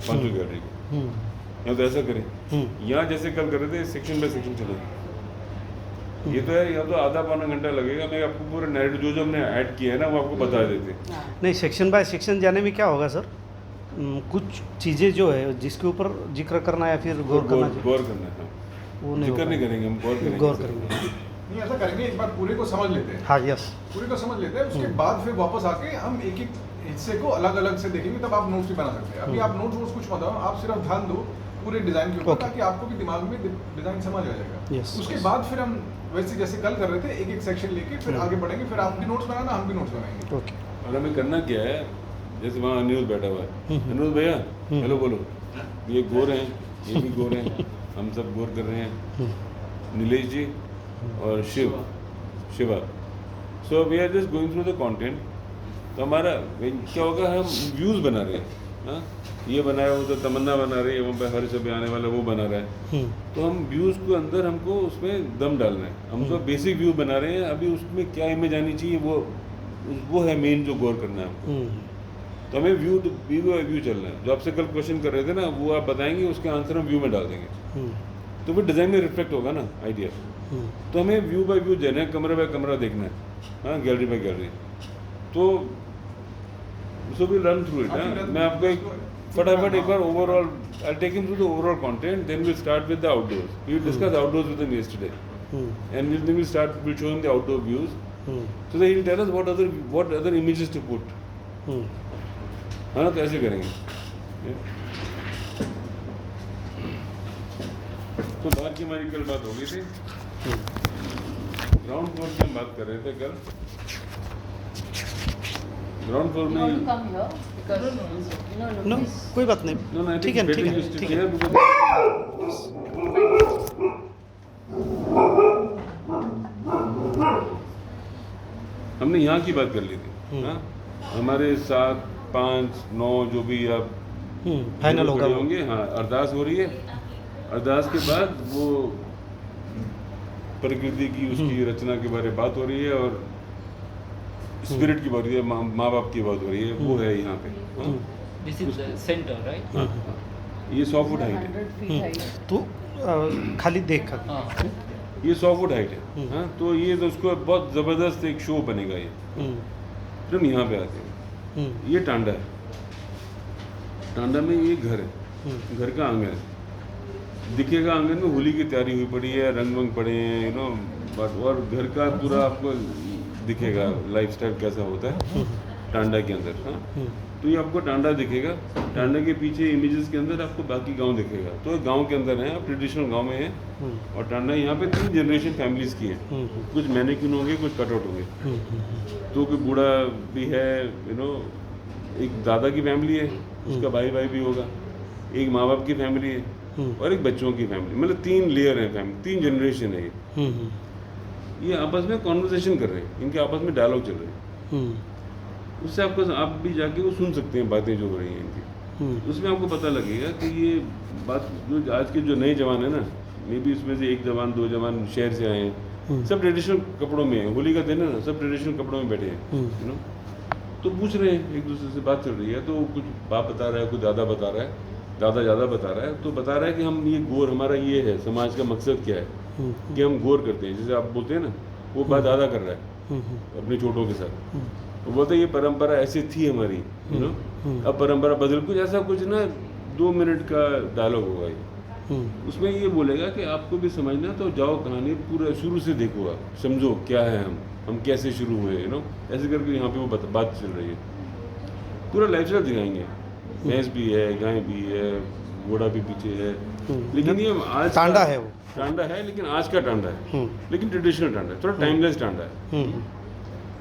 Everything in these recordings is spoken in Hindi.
पांचों गैलरी को। यहाँ तो ऐसा करें, यहाँ जैसे कल कर रहे थे सेक्शन बाय सेक्शन चलेंगे। ये तो है, यहाँ तो आधा पौना घंटा लगेगा। मैं आपको पूरा नैरेटिव जो हमने ऐड किया है ना वो आपको बता देते। नहीं, सेक्शन बाय सेक्शन जाने में क्या होगा सर? कुछ चीज़ें जो है जिसके ऊपर जिक्र करना है या फिर गौर करना चाहिए? गौर करना है, वो नहीं जिक्र नहीं करेंगे हम, गौर करेंगे। नहीं, ऐसा करेंगे, एक बार पूरे को समझ लेते हैं। हाँ, यस, पूरे को समझ लेते हैं, उसके बाद फिर वापस आके हम एक एक हिस्से को अलग अलग से देखेंगे, तब आप नोट्स भी बना सकते हैं। अभी आप नोट्स कुछ मत, आप सिर्फ ध्यान दो पूरे डिज़ाइन के ऊपर, ताकि आपको भी दिमाग में डिज़ाइन समझ आ जाएगा। उसके बाद फिर हम वैसे जैसे कल कर रहे थे एक एक सेक्शन लेके फिर आगे बढ़ेंगे, फिर आप भी नोट्स बनाना, हम भी नोट्स बनाएंगे। ओके। और हमें करना क्या है, जैसे वहाँ अनिरुद्ध बैठा हुआ है, अनिरुद्ध भैया हेलो बोलो, ये गोर हैं, ये भी गोर हैं, हम सब गोर कर रहे हैं, नीलेश जी और Shiva. So we are just going through the content. तो हमारा क्या होगा, हम व्यूज़ बना रहे हैं। हाँ, ये बनाया, वो तो तमन्ना बना रही है, वहाँ पे हर जब आने वाला वो बना रहा है। तो हम व्यूज़ को अंदर हमको उसमें दम डालना है। हम तो बेसिक व्यू बना रहे हैं, अभी उसमें क्या इमेज आनी चाहिए वो है मेन जो गौर करना है हमको। तो हमें व्यू चलना है। जो आपसे कल क्वेश्चन कर रहे थे ना, वो आप बताएंगे, उसके आंसर हम व्यू में डाल देंगे, तो फिर डिज़ाइन में रिफ्लेक्ट होगा ना आइडिया। तो हमें व्यू बाय व्यू देना है, कमरा बाय कमरा देखना है, हाँ, गैलरी बाय गैलरी। तो so we run through it. मैं आपको एक फटाफट एक बार overall I take him through the overall content, then we start with the outdoors. We discuss outdoors with him yesterday, and then we start showing the outdoor views, so that he'll tell us what other images to put. हाँ ना, तो ऐसे करेंगे। तो बात की हमारी कल बात हो गई थी, ग्राउंड फ्लोर की हम बात कर रहे थे कल। ग्राउंड फ्लोर में नो, कोई बात नहीं, ठीक है, ठीक है, ठीक है। हमने यहाँ की बात कर ली थी, हाँ, हमारे 7, 5, 9 जो भी आप फाइनल होंगे। हाँ, अरदास हो रही है। अरदास के बाद वो प्रकृति की उसकी रचना के बारे में बात हो रही है, और स्पिरिट की बात हो रही है, माँ बाप की बात हो रही है, वो है यहाँ पे। This is the centre, right? ये 100 फुट हाइट है, तो खाली देख कर ये 100 फुट हाइट है। हाँ, तो ये तो उसको बहुत ज़बरदस्त एक शो बनेगा ये। फिर हम यहाँ पे आते हैं, ये टांडा है। टांडा में ये घर है, घर का आंगन है। दिखेगा आंगन में होली की तैयारी हुई पड़ी है, रंग वंग पड़े हैं, यू नो, बट और घर का पूरा आपको दिखेगा लाइफस्टाइल कैसा होता है टांडा के अंदर। हाँ, तो ये आपको टांडा दिखेगा। टांडा के पीछे इमेजेस के अंदर आपको बाकी गांव दिखेगा। तो गांव के अंदर है, आप ट्रेडिशनल गांव में हैं, और टांडा यहाँ पे 3 जनरेशन फैमिलीज की है। कुछ मैनेक्विन होंगे, कुछ कटआउट होंगे, तो कोई बूढ़ा भी है, यू नो, एक दादा की फैमिली है, उसका भाई भी होगा, एक माँ बाप की फैमिली है, और एक बच्चों की फैमिली। मतलब 3 लेयर है फैमिली, 3 जनरेशन है ये आपस में कॉन्वर्सेशन कर रहे हैं, इनके आपस में डायलॉग चल रहे हैं। उससे आपको, आप भी जाके वो सुन सकते हैं बातें जो हो रही हैं इनकी। उसमें आपको पता लगेगा कि ये बात जो आज के जो नए जवान है ना, मे बी उसमें से 1 जवान 2 जवान शहर से आए हैं, सब ट्रेडिशनल कपड़ों में है, होली का दिन है ना, सब ट्रेडिशनल कपड़ों में बैठे हैं, यू नो। तो पूछ रहे हैं, एक दूसरे से बात चल रही है, तो कुछ बाप बता रहा है, कुछ दादा बता रहा है, दादा ज़्यादा बता रहा है, तो बता रहा है कि हम ये गौर, हमारा ये है, समाज का मकसद क्या है कि हम गौर करते हैं। जैसे आप बोलते हैं ना, वो बात दादा कर रहा है अपने छोटों के साथ, वो बोलते ये परंपरा ऐसी थी हमारी, यू नो, अब परंपरा बदल, कुछ ऐसा कुछ ना 2 मिनट का डायलॉग होगा ये। उसमें ये बोलेगा कि आपको भी समझना, तो जाओ कहानी पूरा शुरू से देखो, आप समझो क्या है, हम कैसे शुरू हुए, यू नो, ऐसे करके यहाँ पे वो बात चल रही है। पूरा लाइफस्टाइल दिखाएंगे, भैंस भी है, गाय भी है, घोड़ा भी पीछे है, लेकिन ये आज टांडा है, वो टांडा है, लेकिन आज का टांडा है, लेकिन ट्रेडिशनल टांडा है, थोड़ा टाइमलेस टांडा है।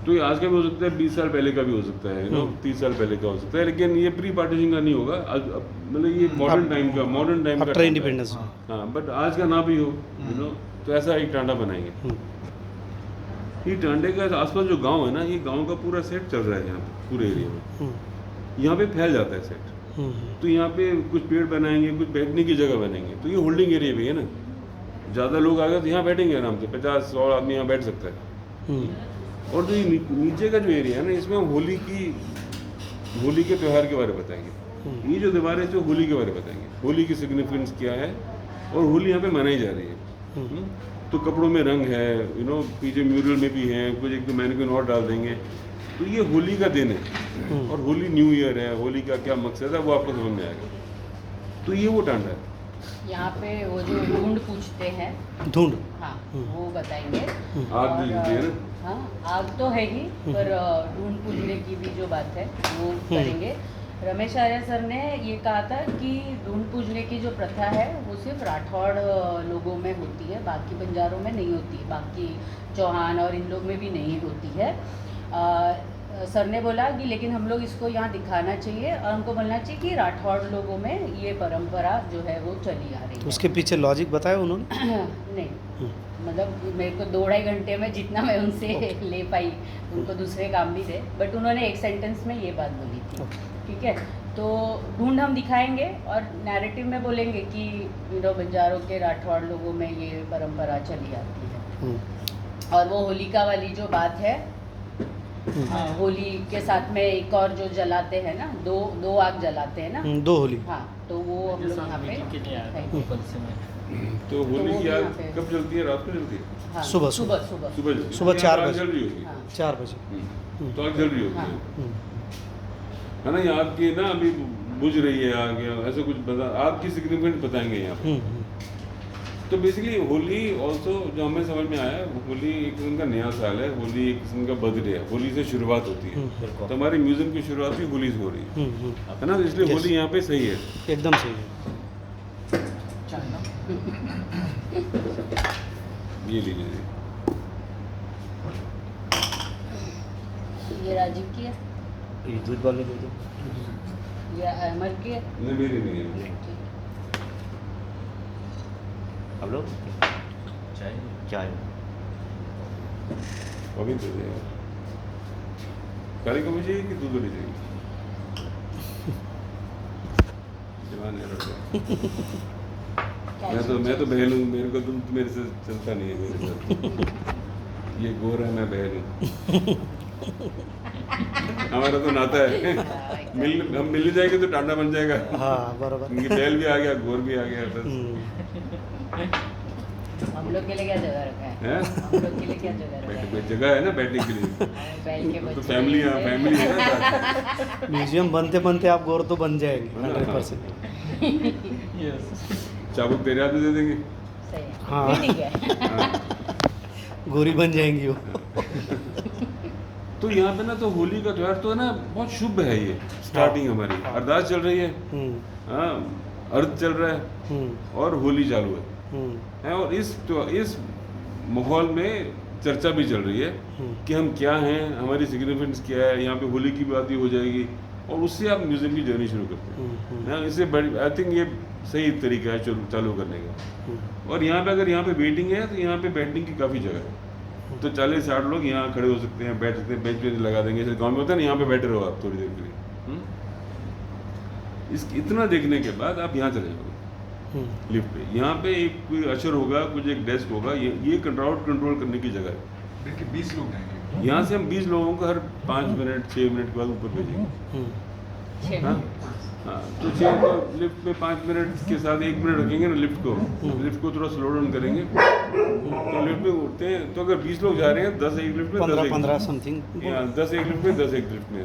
तो ये आज का भी हो सकता है, 20 साल पहले का भी हो सकता है, यू नो, 30 साल पहले का हो सकता है, लेकिन ये प्री पार्टीशन का नहीं होगा। मतलब ये मॉडर्न टाइम का आफ्टर इंडिपेंडेंस। हाँ, बट आज का ना भी हो, यू नो, तो ऐसा एक टांडा बनाएंगे। ये टांडे के आसपास जो गांव है ना, ये गांव का पूरा सेट चल रहा है यहाँ पे, पूरे एरिया में। यहाँ पे फैल जाता है सेट, तो यहाँ पे कुछ पेड़ बनाएंगे, कुछ बैठने की जगह बनाएंगे। तो ये होल्डिंग एरिया भी है ना, ज़्यादा लोग आ गए तो यहाँ बैठेंगे आराम से, 50-100 आदमी यहाँ बैठ सकता है। और जो नीचे का जो एरिया है ना, इसमें हम होली के त्यौहार के बारे में बताएंगे। ये जो दीवार है जो होली के बारे में बताएंगे, होली की सिग्निफिकेंस क्या है और होली यहाँ पे मनाई जा रही है। तो कपड़ों में रंग है, पीछे म्यूरल में भी है, कुछ एक दो मैनिक्विन और डाल देंगे। तो ये होली का दिन है और होली न्यू ईयर है, होली का क्या मकसद है वो आपको समझ में आएगा। तो ये वो टांडा है। यहाँ पे वो जो ढूंढ पूछते हैं, ढूंढ, हाँ वो बताएंगे। आग भी जलती है ना? हाँ आग तो है ही, पर ढूंढ पूछने की भी जो बात है वो करेंगे। रमेश आर्य सर ने ये कहा था कि ढूंढ पूजने की जो प्रथा है वो सिर्फ राठौड़ लोगों में होती है, बाकी बंजारों में नहीं होती, बाकी चौहान और इन लोग में भी नहीं होती है। सर ने बोला कि लेकिन हम लोग इसको यहाँ दिखाना चाहिए और हमको बोलना चाहिए कि राठौड़ लोगों में ये परंपरा जो है वो चली आ रही है। उसके पीछे लॉजिक बताया उन्होंने? नहीं, मतलब मेरे को 2-2.5 घंटे में जितना मैं उनसे ले पाई, उनको दूसरे काम भी थे, बट उन्होंने एक सेंटेंस में ये बात बोली थी। ठीक है, तो ढूंढ हम दिखाएंगे और नैरेटिव में बोलेंगे कि बंजारों के राठौड़ लोगों में ये परंपरा चली आती है। और वो होलिका वाली जो बात है, होली के साथ में एक और जो जलाते हैं ना, दो आग जलाते हैं ना, 2 होली। हाँ, तो वो हम लोग यहाँ पे तो होली वो की भी आग यहाँ पे- कब जलती है? रात को जलती है? हाँ, सुबह सुबह सुबह जलती है? सुबह तो 4 आग बजे। जल रही होगी। हाँ। 4 बजे। तो आग जल रही होगी, हाँ। है ना? ये आग की ना अभी बुझ रही है आग, या ऐसा कुछ बता, आग की सिग्निफिकेंस बताएंगे यहाँ पे। तो बेसिकली होली ऑल्सो जो हमें समझ में आया, होली एक किस्म का नया साल है, होली एक किस्म का बर्थडे है, होली से शुरुआत होती है। तो हमारे म्यूजियम की शुरुआत भी होली से हो रही है ना? तो इसलिए Yes. होली यहाँ पे सही है। एकदम सही है। ये लीजिए जी। ये राजीव की है, ये दूध वाले दे दो। ये अमर की है। नहीं, मेरी नहीं है। अब लो चाय चाय अभी दे दे यार। काली कमी चाहिए कि दूध वाली चाहिए? जवान है लड़का। मैं तो बहन हूँ, मेरे को तुम मेरे से चलता नहीं है मेरे साथ। ये गोरा है, मैं बहन हूँ। हमारा तो नाता है। हम मिल जाएंगे तो टांडा बन जाएगा। हाँ बराबर। इनकी बैल भी आ गया, गोर भी आ गया, बस। हम लोग के लिए क्या जगह रखा है? हैं? हम लोग के लिए क्या जगह रखा है? जगह है ना बैठने के लिए। बैल के तो बच्चे फैमिली हैं। फैमिली है ना। म्यूजियम बनते बनते आप गोर तो बन जाएंगे 100%। चाबुक तेरे हाथ में दे देंगे। सही है। हाँ। फिर ठीक है। गोरी बन जाएंगी वो। तो यहाँ पे ना तो होली का त्योहार तो है ना बहुत शुभ है। ये स्टार्टिंग हमारी अरदास चल रही है, हाँ, अर्थ चल रहा है और होली चालू है। और इस माहौल में चर्चा भी चल रही है कि हम क्या हैं, हमारी सिग्निफिकेंस क्या है। यहाँ पे होली की बात ही हो जाएगी और उससे आप म्यूजियम की जर्नी शुरू करते हैं ना। इससे बड़ी आई थिंक ये सही तरीका है चालू करने का। और यहाँ पे अगर यहाँ पे वेटिंग है तो यहाँ पे बैठने की काफ़ी जगह है। तो 40-60 लोग यहाँ खड़े हो सकते हैं, बैठ सकते हैं, बेंच पे लगा देंगे। जैसे गाँव में होता है ना, यहाँ पे बैठे रहो आप थोड़ी देर के लिए। इस इतना देखने के बाद आप यहाँ चले जाओगे लिफ्ट पे। यहाँ पे एक कोई अशर होगा, कुछ एक डेस्क होगा, ये कंट्रोल करने की जगह है। देखिए 20 लोग जाएंगे। यहाँ से हम 20 लोगों को हर 5 मिनट 6 मिनट के बाद ऊपर भेजेंगे। हाँ हाँ, तो 6 को लिफ्ट में 5 मिनट के साथ 1 मिनट रखेंगे ना लिफ्ट को थोड़ा स्लो डाउन करेंगे। तो लिफ्ट में उठते हैं, तो अगर 20 लोग जा रहे हैं 10 एक लिफ्ट में, 15 समथिंग। 10 एक लिफ्ट में, 10 एक लिफ्ट में,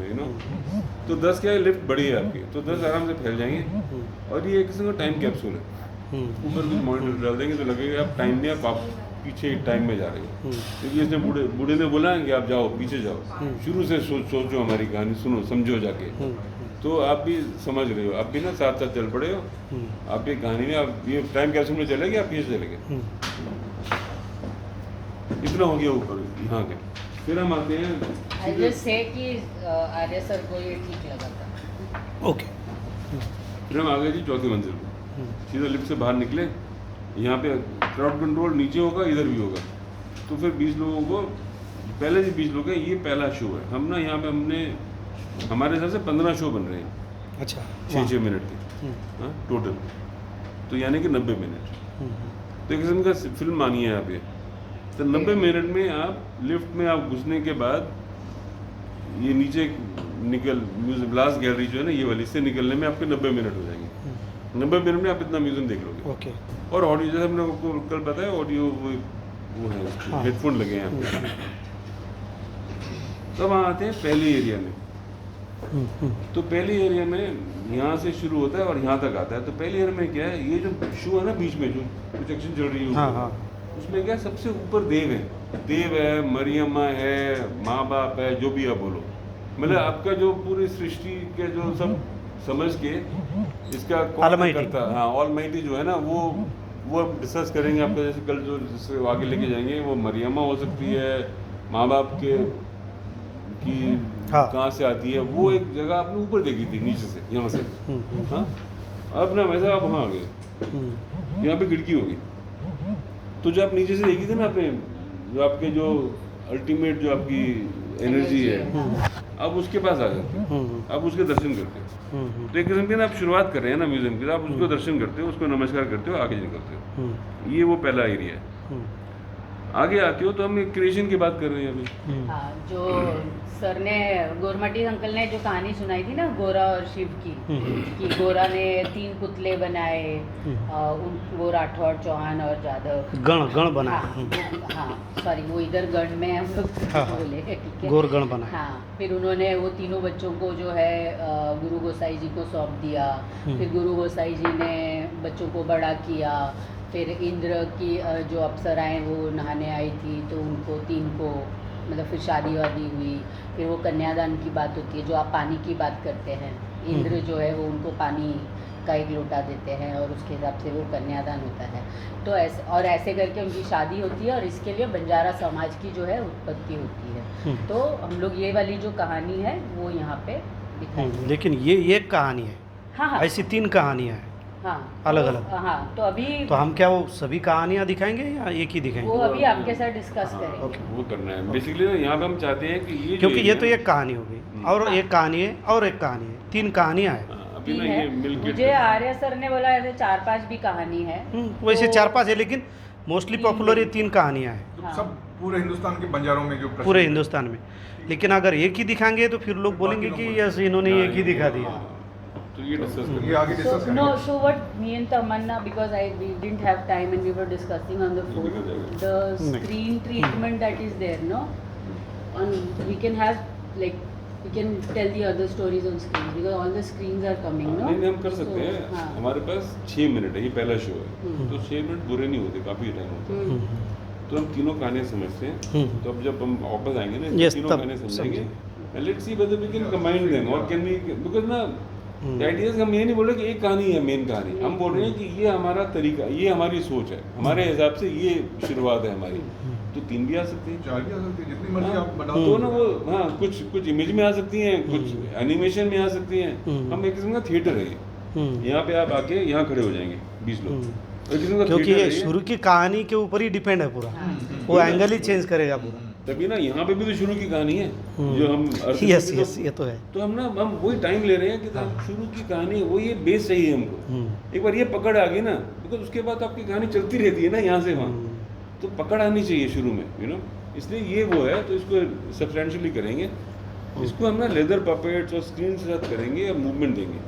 तो 10 क्या है, लिफ्ट बड़ी है आपकी, तो 10 आराम से फैल जाएंगे। और ये एक किस्म का टाइम कैप्सूल है। ऊपर कुछ मॉनिटर डाल देंगे तो लगेगा आप टाइम में आप पीछे टाइम में जा रहे हो। क्योंकि इसने बूढ़े ने बोला कि आप जाओ, पीछे जाओ, शुरू से सोचो, हमारी कहानी सुनो, समझो जाके। तो आप भी समझ रहे हो, आप भी ना साथ साथ चल पड़े हो। आपकी कहानी में आप ये टाइम कैप्सूल में चले गए, आप पीछे चले गए। इतना हो गया ऊपर यहाँ के। फिर हम आते हैं आई जस्ट से कि आर्य सर को ये ठीक लगा था। ओके। फिर हम आ गए जी चौथी मंजिल पे। सीधा लिफ्ट से बाहर निकले, यहाँ पे क्राउड कंट्रोल नीचे होगा, इधर भी होगा। तो फिर 20 लोगों को, पहले से 20 लोग हैं, ये पहला शो है। हम ना यहाँ पे हमने हमारे हिसाब से 15 शो बन रहे हैं। अच्छा। 6-6 मिनट के, हाँ टोटल। तो यानी कि 90 मिनट। तो एक किस्म का फिल्म मानिए यहाँ पे। तो 90 मिनट में आप लिफ्ट में आप घुसने के बाद ये नीचे निकल म्यूजियम ग्लास गैलरी जो है ना ये वाली, इससे निकलने में आपके 90 मिनट हो जाएंगे। 90 मिनट में आप इतना म्यूजियम देख लोगे। ओके। और ऑडियो जैसे हमने आपको कल बताया, ऑडियो वो है, हाँ। हेडफोन लगे हैं आपके। तब वहाँ आते हैं पहले एरिया में। तो पहले एरिया में यहाँ से शुरू होता है और यहाँ तक आता है। तो पहले एरिया में क्या है, ये जो शो है ना बीच में जो कुछ एक्शन चल रही है हाँ हाँ। उसमें क्या सबसे ऊपर देव है, देव है, मरियम्मा है, माँ बाप है, जो भी आप बोलो, मतलब आपका जो पूरी सृष्टि के जो सब समझ के इसका कौन Almighty। करता है, हाँ ऑलमाइटी जो है ना वो अब डिस्कस करेंगे आपका। जैसे कल जो जिससे आगे लेके जाएंगे वो मरियम्मा हो सकती है, माँ बाप के की हाँ। कहाँ से आती है, वो एक जगह आपने ऊपर देखी थी नीचे से, यहाँ से। हाँ अब ना वैसा आप वहाँ आ गए, यहाँ पे खिड़की होगी। तो जो आप नीचे से देखी थी ना आपने, जो आपके जो अल्टीमेट जो आपकी एनर्जी है, अब उसके पास आ जाते हो, अब उसके दर्शन करते हो। तो एक किस्म की ना आप शुरुआत कर रहे हैं ना म्यूजियम की, आप उसको दर्शन करते हो, उसको नमस्कार करते हो, आगे निकलते हो। ये वो पहला एरिया है। आगे आते हो तो हम क्रिएशन की बात कर रहे हैं अभी। हाँ, जो सर ने गोरमटी अंकल ने जो कहानी सुनाई थी ना गोरा और शिव की, कि गोरा ने 3 पुतले बनाए, वो राठौड़, चौहान और जादव गण बना। हाँ सॉरी, वो इधर गण में हम लोग हाँ, बोले, ठीक है, गोर गण बना। हाँ, फिर उन्होंने वो तीनों बच्चों को जो है गुरु गोसाई जी को सौंप दिया। फिर गुरु गोसाई जी ने बच्चों को बड़ा किया। फिर इंद्र की जो अप्सराएं वो नहाने आई थी तो उनको 3 को मतलब फिर शादी वादी हुई। फिर वो कन्यादान की बात होती है, जो आप पानी की बात करते हैं, इंद्र जो है वो उनको पानी का 1 लोटा देते हैं और उसके हिसाब से वो कन्यादान होता है। तो ऐसे करके उनकी शादी होती है और इसके लिए बंजारा समाज की जो है उत्पत्ति होती है। तो हम लोग ये वाली जो कहानी है वो यहाँ पे दिखाएंगे। लेकिन ये एक कहानी है, हाँ ऐसी 3 कहानियाँ हैं हाँ अलग तो, अलग। हाँ तो अभी तो हम क्या वो सभी कहानियाँ दिखाएंगे या एक ही वो दिखाएंगे? अभी आपके साथ डिस्कस करेंगे। वो करना है बेसिकली ना, यहाँ पे हम चाहते हैं कि ये क्योंकि ये तो area- एक कहानी हो गई और एक कहानी है और एक कहानी है, 3 कहानियाँ हैं। हाँ, अभी 3 ना ये है। मिल के मुझे आर्य सर ने बोला ऐसे 4-5 भी कहानी है। वैसे तो- 4-5 है लेकिन मोस्टली पॉपुलर ये 3 कहानियाँ हैं तो सब पूरे हिंदुस्तान के बंजारों में जो प्रसिद्ध पूरे है। हिंदुस्तान में। लेकिन अगर एक ही दिखाएंगे तो फिर लोग बोलेंगे कि यस इन्होंने एक ही दिखा दिया। तो ये डिस्कस ये करेंगे। आगे डिस्कस No, करेंगे। so what me and Tamanna, because we didn't have time and we were discussing on the phone, the screen treatment that is there, no? We can have like we can tell the other stories on screens because all the screens are coming, no? नहीं हम कर सकते हैं। हाँ। हमारे पास 6 मिनट है, ये पहला शो है, तो 6 मिनट बुरे नहीं होते, काफी टाइम होता है। तो हम तीनों कहानियाँ समझते हैं। तो अब जब हम वापस आएंगे ना, Yes, तीनों तब कहानियाँ समझेंगे। Let's see whether we can combine them और कैन वी, बिकॉज़ ना आइडियाज हम ये नहीं बोल रहे कि एक कहानी है मेन कहानी, हम बोल रहे हैं कि ये हमारा तरीका, ये हमारी सोच है, हमारे हिसाब से ये शुरुआत है हमारी। तो 3 भी आ सकती है, 4 भी आ सकती है, जितनी मर्जी आप बना तो ना वो हाँ कुछ इमेज में आ सकती हैं, कुछ एनिमेशन में आ सकती हैं। हम एक किस्म का थिएटर है ये। यहाँ पे आप आके यहाँ खड़े हो जाएंगे 20 लोग, एक किस्म का क्योंकि theatre ये है ये। शुरू की कहानी के ऊपर ही डिपेंड है पूरा, वो एंगल ही चेंज करेगा पूरा। तभी ना यहाँ पे भी तो शुरू की कहानी है जो हम यस यस ये तो है। तो हम वही टाइम ले रहे हैं कि हम शुरू की कहानी है, वो ये बेस चाहिए हमको। एक बार ये पकड़ आ गई ना, बिकॉज उसके बाद आपकी कहानी चलती रहती है ना यहाँ से वहाँ, तो पकड़ आनी चाहिए शुरू में, यू नो। इसलिए ये वो है, तो इसको सब्सटेंशियली करेंगे। इसको हम ना लेदर पपेट्स और स्क्रीन के साथ करेंगे और मूवमेंट देंगे।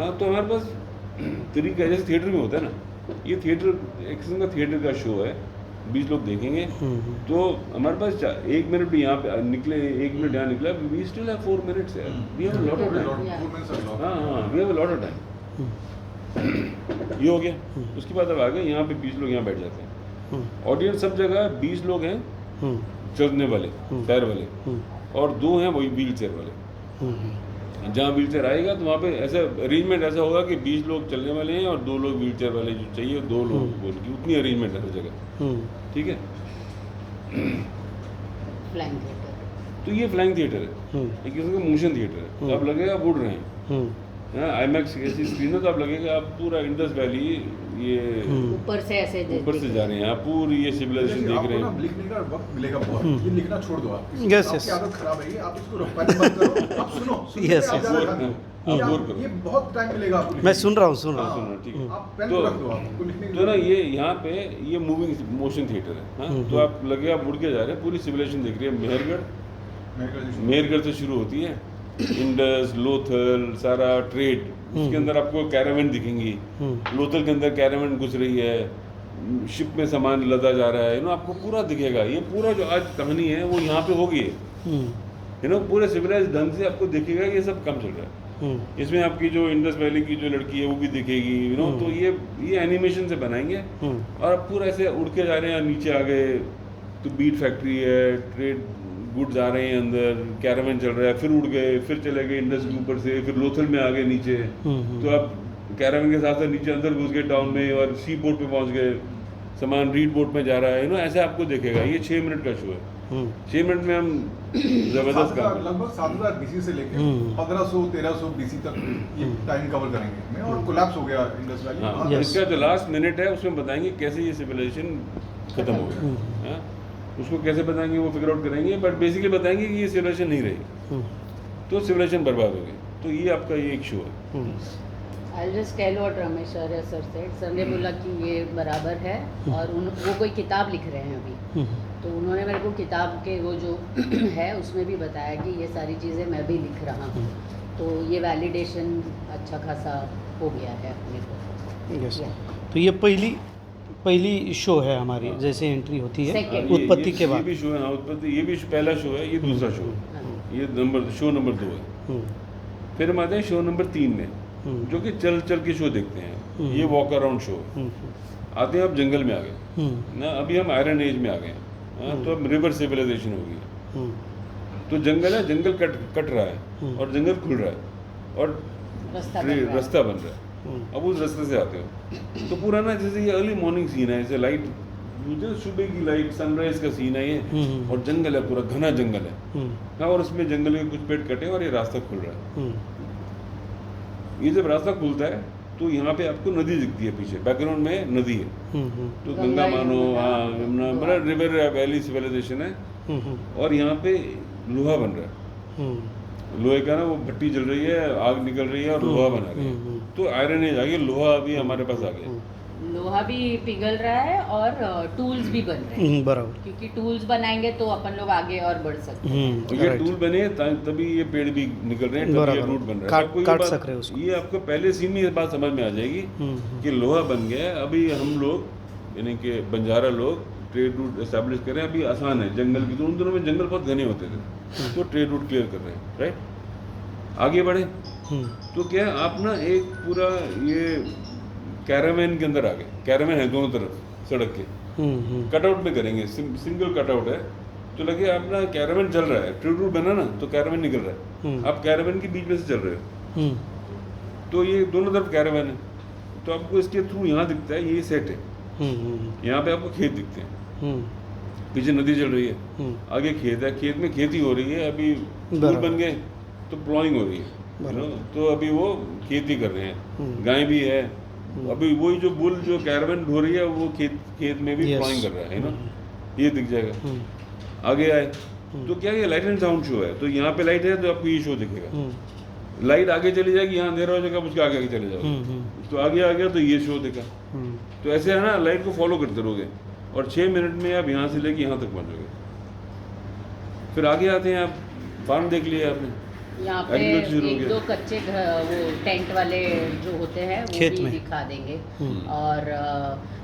हाँ, तो हमारे पास तरीका जैसे थिएटर में होता है ना, ये थिएटर एक किस्म का थिएटर का शो है, 20 लोग देखेंगे। तो हमारे पास 1 मिनट भी यहाँ पे निकले, 1 मिनट यहाँ निकला, वी स्टिल हैव 4 मिनट्स है, we have a lot of time. हाँ हाँ, we have a lot of time. ये हो गया। उसके बाद अब आगे यहाँ पे 20 लोग यहाँ बैठ जाते हैं। ऑडियंस सब जगह 20 लोग हैं चलने वाले, पैर वाले, और 2 हैं वही व्हील चेयर वाले। जहाँ व्हील चेयर आएगा तो वहाँ पे ऐसा अरेंजमेंट ऐसा होगा कि 20 लोग चलने वाले हैं और 2 लोग व्हील चेयर वाले जो चाहिए, 2 लोग बोल के, उतनी अरेंजमेंट है हर जगह। ठीक है। Flying theatre. तो ये फ्लाइंग थिएटर है, एक किस्म का मोशन थिएटर है। तो आप लगेगा आप उड़ रहे हैं, आईमैक्स ऐसी स्क्रीन है, तो आप लगेगा आप पूरा इंडस वैली ये ऊपर से ऐसे ऊपर से जा रहे हैं, आप पूरी ये सिविलाइजेशन देख रहे हैं। लिखने का वक्त मिलेगा बहुत, ये लिखना छोड़ दो आप। Yes, आपकी yes. आदत खराब है, आप इसको रफ्तार बंद करो, आप सुनो। Yes, आप yes. ज्यादा गौर ध्यान दो। करो, ये गौर आप- करो। ये बहुत टाइम मिलेगा आपको मैं लिखने सुन रहा हूँ सुन रहा हूँ, ठीक है। आप पेन तो- रख दो, आपको लिखने की तो ना जरूरत ये यहाँ पे ये मूविंग मोशन थिएटर है। हाँ, तो आप लगे आप उड़ के जा रहे हैं, पूरी सिविलाइजेशन देख रही है। मेहरगढ़ नहीं। मेहरगढ़ से शुरू होती है, इंडस, लोथल, सारा ट्रेड, उसके अंदर आपको कैरावन दिखेंगी। लोथल के अंदर कैरावन घुस रही है, शिप में सामान लदा जा रहा है, आपको पूरा दिखेगा। ये पूरा जो आज कहानी है वो यहाँ पे होगी, पूरे सिविलाइज ढंग से आपको दिखेगा ये सब काम चल रहा है। इसमें आपकी जो इंडस वैली की जो लड़की है वो भी दिखेगी, तो ये एनिमेशन से बनाएंगे। और अब पूरा ऐसे उड़ के जा रहे हैं, नीचे आ गए तो बीट फैक्ट्री है, ट्रेड गुड्स आ रहे हैं अंदर, कैरावन चल रहा है, फिर उड़ गए, फिर चले गए इंडस के ऊपर से, फिर लोथल में आ गए नीचे। तो अब कैरावन के साथ साथ नीचे अंदर घुस गए टाउन में, और सी बोट पे पहुंच गए, सामान रीड बोट में जा रहा है, ऐसे आपको देखेगा। ये 6 मिनट का शो है। 6 मिनट में हम जबरदस्त काम लगभग 7000 BC से लेके 1500-1300 BC तक ये टाइम कवर करेंगे इसमें, और कोलैप्स हो गया इंडस वैली। हाँ, इसका जो लास्ट मिनट है उसमें बताएंगे कैसे ये सिविलाइजेशन खत्म हो गया। उसको कैसे बताएंगे वो फिगर आउट करेंगे, बट बेसिकली बताएंगे कि ये सिविलाइजेशन नहीं रही तो सिविलाइजेशन बर्बाद हो गई। तो ये आपका ये एक शो है। I'll just tell what Ramesh Arya sir said. Sir ने बोला कि ये बराबर है, और वो कोई किताब लिख रहे हैं अभी, तो उन्होंने मेरे को किताब के वो जो है उसमें भी बताया कि ये सारी चीज़ें मैं भी लिख रहा हूँ, तो ये वैलिडेशन अच्छा खासा हो गया है अपने को। यस। तो ये पहली शो है हमारी, जैसे एंट्री होती है Second. उत्पत्ति के ये बाद। भी शो है, उत्पत्ति ये भी पहला शो है, ये दूसरा शो है, ये शो नंबर 2 है। फिर हम आते हैं शो नंबर 3 में, जो कि चल के शो देखते हैं। ये वॉक अराउंड शो है। आते हैं अब जंगल में आ गए ना, अभी हम आयरन एज में आ गए। तो अब रिवर सिविलाइजेशन होगी। तो जंगल है, जंगल कट रहा है और जंगल खुल रहा है और रास्ता बन रहा है। अब उस रास्ते से आते हो तो पूरा ना जैसे ये अर्ली मॉर्निंग सीन है, जैसे लाइट, सुबह की लाइट, सनराइज का सीन है ये, और जंगल है, पूरा घना जंगल है। और उसमें जंगल के कुछ पेड़ कटे और ये रास्ता खुल रहा है। ये जब रास्ता खुलता है तो यहाँ पे आपको नदी दिखती है, पीछे बैकग्राउंड में नदी है। तो गंगा मानो, हाँ, यमुना, मतलब रिवर वैली सिविलाइजेशन है। और यहाँ पे लोहा बन रहा है, लोहे का ना वो भट्टी जल रही है, आग निकल रही है और लोहा बना रही है। तो आयरन एज आ गया, लोहा अभी हमारे पास आ गया। लोहा भी पिघल रहा है और टूल्स भी बन रहे हैं, बराबर, क्योंकि टूल्स बनाएंगे तो अपन लोग आगे और बढ़ सकते हैं। तो ये टूल बने तभी ये पेड़ भी निकल रहे हैं, तभी ये रूट बन रहा है। आपको ये काट बात- सक रहे हैं उसको। ये आपको पहले सीन में ये बात समझ में आ जाएगी कि लोहा बन गया है। अभी हम लोग यानी कि बंजारा लोग ट्रेड रूट एस्टैब्लिश कर रहे हैं। अभी आसान है, जंगल की, तो उन दिनों में जंगल बहुत घने होते थे, तो ट्रेड रूट क्लियर कर रहे हैं, राइट। आगे बढ़े तो क्या है, आप ना एक पूरा ये कैरावेन के अंदर आ गए। कैरावेन है दोनों तरफ सड़क के, कटआउट में करेंगे, सिंगल कटआउट है। तो लगे आप ना कैरावेन चल रहा है, ट्रेड रूट बना ना, तो कैरावेन निकल रहा है, आप कैरावेन के बीच में से चल रहे हो। तो ये दोनों तरफ कैरावेन है, तो आपको इसके थ्रू यहाँ दिखता है, ये सेट है। यहाँ पे आपको खेत दिखते हैं, पीछे नदी चल रही है, आगे खेत है, खेत में खेती हो रही है। अभी फूल बन गए तो प्लॉइंग हो रही है, तो अभी वो खेती कर रहे हैं, गाय भी है। अभी वही जो बुल जो कैरावेन ढो रही है वो खेत में भी प्लॉइंग कर रहा है ना, ये दिख जाएगा। आगे आए तो क्या ये लाइट एंड साउंड शो है, तो यहाँ पे लाइट है तो आपको ये शो दिखेगा। लाइट आगे चली जाएगी, यहाँ अंधेरा हो जाएगा, उसके आगे चले जाओगे तो आगे आ गया तो ये शो दिखा। तो ऐसे है ना, लाइट को फॉलो करते रहोगे और 6 मिनट में आप यहाँ से लेके यहाँ तक पहुँचोगे। फिर आगे आते हैं, आप फार्म देख लिया आपने, यहाँ पे एक दो कच्चे घर, वो टेंट वाले जो होते हैं वो खेत भी में दिखा देंगे। और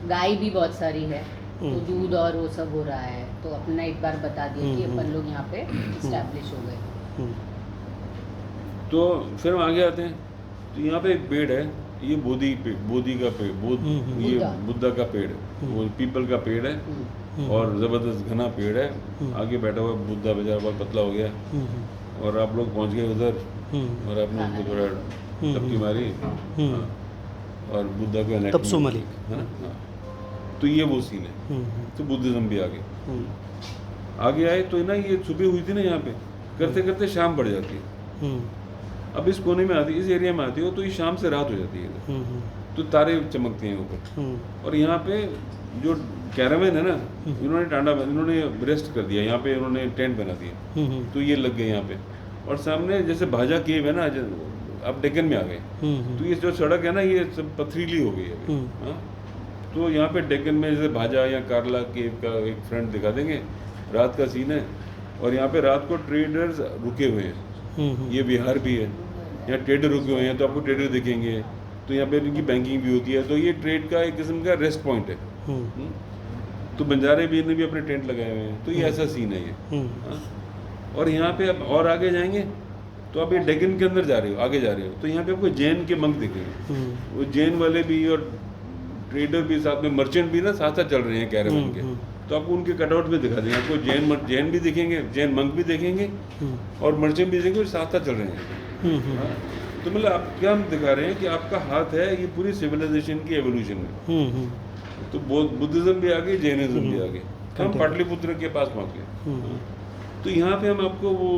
गाय भी बहुत सारी है, तो दूध और वो सब हो रहा है। तो अपना एक बार बता दिया कि अपन लोग यहाँ पे इस्टेब्लिश हो गए। तो फिर हम आगे आते हैं, तो यहाँ पे एक पेड़ है, ये बोधि का पेड़, ये बुद्धा का पेड़ है, वो पीपल का पेड़ है और ज़बरदस्त घना पेड़ है। आगे बैठा हुआ बुद्धा बेचारा बहुत पतला हो गया, और आप लोग पहुँच गए उधर और आपने उनको थोड़ा टपकी मारी, हाँ, और बुद्धा को तपसु मलिक है ना, हाँ। तो ये वो सीन है। तो बुद्धिज्म भी आगे आए तो ना, ये सुबह हुई थी ना, यहाँ पे करते करते शाम पड़ जाती है। अब इस कोने में आती, इस एरिया में आती हो तो ये शाम से रात हो जाती है, तो तारे चमकते हैं ऊपर। और यहाँ पे जो कैरावेन है ना, इन्होंने रेस्ट कर दिया यहाँ पे, इन्होंने टेंट बना दिया, तो ये लग गए यहाँ पे। और सामने जैसे भाजा केव है ना, अब डेक्कन में आ गए, तो ये जो सड़क है ना, ये सब पथरीली हो गई है अभी। तो यहाँ पे डेक्कन में जैसे भाजा या कारला केव का एक फ्रंट दिखा देंगे, रात का सीन है। और यहाँ पे रात को ट्रेडर्स रुके हुए हैं, ये विहार भी है, यहाँ ट्रेडर रुके हुए हैं तो आपको ट्रेडर दिखेंगे, तो यहाँ पे इनकी बैंकिंग भी होती है, तो ये ट्रेड का एक किस्म का रेस्ट पॉइंट है। तो बंजारे भी इन्होंने भी अपने टेंट लगाए हुए हैं, तो ये ऐसा सीन है ये। हाँ? और यहाँ पे आप और आगे जाएंगे तो आप ये डेक्कन के अंदर जा रहे हो, आगे जा रहे हो, तो यहाँ पे आपको जैन के मंक दिखेंगे, वो जैन वाले भी और ट्रेडर भी साथ में, मर्चेंट भी ना साथ साथ चल रहे हैं कैरेवन के, तो आपको उनके कटआउट में दिखा देंगे, आपको जैन भी दिखेंगे, जैन मंक भी देखेंगे और मर्चेंट भी देखेंगे, और साथ साथ चल रहे हैं। हाँ? तो मतलब आप क्या हम दिखा रहे हैं कि आपका हाथ है ये पूरी सिविलाइजेशन की एवोल्यूशन में। तो बुद्धिज्म भी आ गई, जैनिज्म भी आ गए, हम पाटलिपुत्र के पास पहुँच गए। तो यहाँ पे हम आपको वो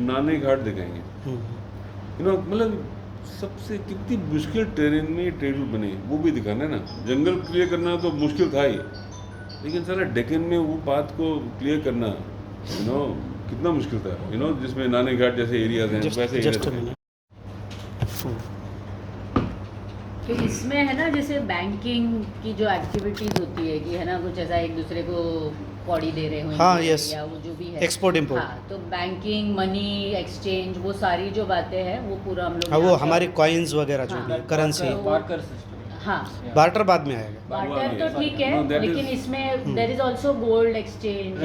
नाने घाट दिखाएंगे, मतलब सबसे कितनी मुश्किल टेरेन में ये ट्रेड रूट बने वो भी दिखाना है ना। जंगल क्लियर करना तो मुश्किल था ही, लेकिन सारा डेक्कन में वो बात को क्लियर करना कितना मुश्किल था, जिसमें नाने घाट जैसे एरियाज हैं वैसे एरिया। तो इसमें है ना, जैसे बैंकिंग की जो एक्टिविटीज होती है कि है ना, कुछ ऐसा एक दूसरे को कौड़ी दे रहे हो, हाँ, yes. या वो जो भी है एक्सपोर्ट इम्पोर्ट, हाँ, तो बैंकिंग, मनी एक्सचेंज, वो सारी जो बातें हैं वो पूरा हम लोग हाँ, वो यहाँ पे- हमारी कॉइन्स वगैरह जो हाँ, भी करेंसी, बार्टर सिस्टम। हाँ, बार्टर बाद में आएगा। बार्टर तो ठीक है, No, that लेकिन is- इसमें there is also gold exchange,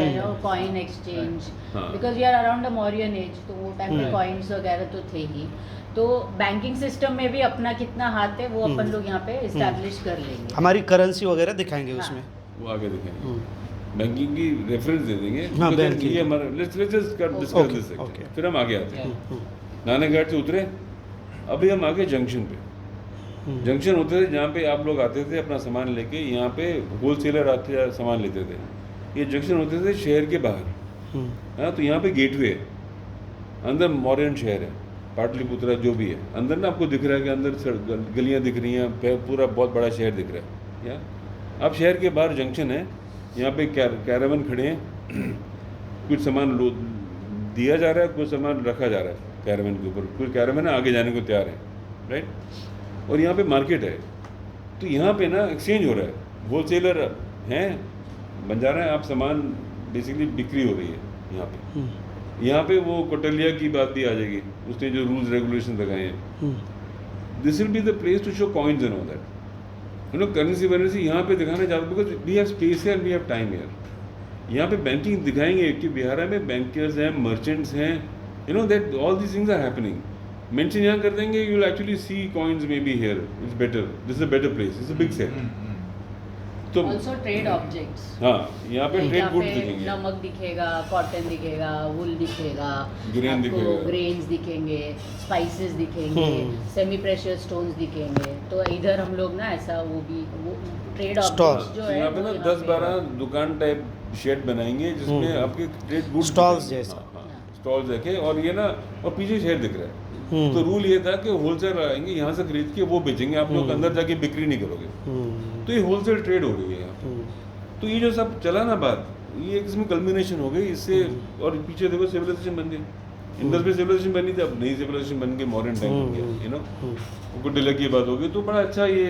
coin exchange, हाँ। Because we are around the Mauryan age, तो वो टाइम पे कॉइन्स वगैरह तो थे ही। तो बैंकिंग सिस्टम में भी अपना कितना हाथ है वो अपन लोग यहाँ पे इस्टेब्लिश कर लेंगे। हमारी करेंसी वगैरह दिखाएंगे हाँ। उसमें। वो आगे दिखेंगे, बैंकिंग की रेफरेंस दे देंगे। हाँ, तो बैंकिंग। ये हमारा let's discuss Okay, this, okay. फिर हम आगे आते हैं। नाने घाट से उतरे, अभी हम आगे जंक्शन पे। जंक्शन होते थे जहाँ पे आप लोग आते थे अपना सामान लेके, यहाँ पे होलसेलर आते सामान लेते थे। ये जंक्शन होते थे शहर के बाहर। हाँ, तो यहाँ पे गेटवे है, अंदर मौर्यन शहर है, पाटलिपुत्रा जो भी है। अंदर ना आपको दिख रहा है कि अंदर गलियाँ दिख रही हैं, पूरा बहुत बड़ा शहर दिख रहा है। या अब शहर के बाहर जंक्शन है, यहाँ पे कैरावन खड़े हैं, कुछ सामान दिया जा रहा है, कुछ सामान रखा जा रहा है कैरावन के ऊपर, कुछ कैरावन आगे जाने को तैयार है, राइट। और यहाँ पे मार्केट है, तो यहाँ पे ना एक्सचेंज हो रहा है, होलसेलर हैं, बंजारा है, आप सामान बेसिकली बिक्री हो रही है यहाँ पे। यहाँ पे वो कोटलिया की बात भी आ जाएगी, उसने जो रूल्स रेगुलेशन लगाए हैं। This will be the place to show coins and all that, currency वरेंसी यहाँ पे दिखाना चाहते, because we have space here, we have time here. यहाँ पे बैंकिंग दिखाएंगे कि बिहार में बैंकर्स हैं, मर्चेंट्स हैं, that all these things are happening. Mention यहाँ कर देंगे, you will actually see coins may be here, it's better, this is a better place, it's a big set. तो ऑल्सो ट्रेड ऑब्जेक्ट्स, हाँ, यहाँ पे ट्रेड यहाँ गुड्स पे दिखेंगे, नमक दिखेगा, कॉटन दिखेगा, वुल दिखेगा, ग्रेन दिखेगा, ग्रेन्स दिखेंगे, स्पाइसेस दिखेंगे, सेमी प्रेशियस स्टोन्स दिखेंगे। तो इधर हम लोग ना ऐसा वो ट्रेड ऑब्जेक्ट्स जो तो है यहाँ पे ना वो 10-12 दुकान टाइप शेड बनाएंगे जिसमें आपके ट्रेड गुड्स Stalls जैसा। स्टॉल्स रखे, और ये ना, और पीछे शेड दिख रहा है। तो रूल ये था कि होलसेलर आएंगे, यहाँ से खरीद के वो बेचेंगे, आप लोग अंदर जाके बिक्री नहीं करोगे। तो ये होलसेल ट्रेड हो रही है यहाँ पे। तो ये जो सब चला ना बात, ये एक इसमें कल्मिनेशन हो गई इससे। और पीछे देखो सिविलाइजेशन बन गई, इंडस में सिविलाइजेशन बनी थी, अब नई सिविलाइजेशन बन के मॉडर्न टाइम बन गया, कोटलिया की बात होगी, तो बड़ा अच्छा ये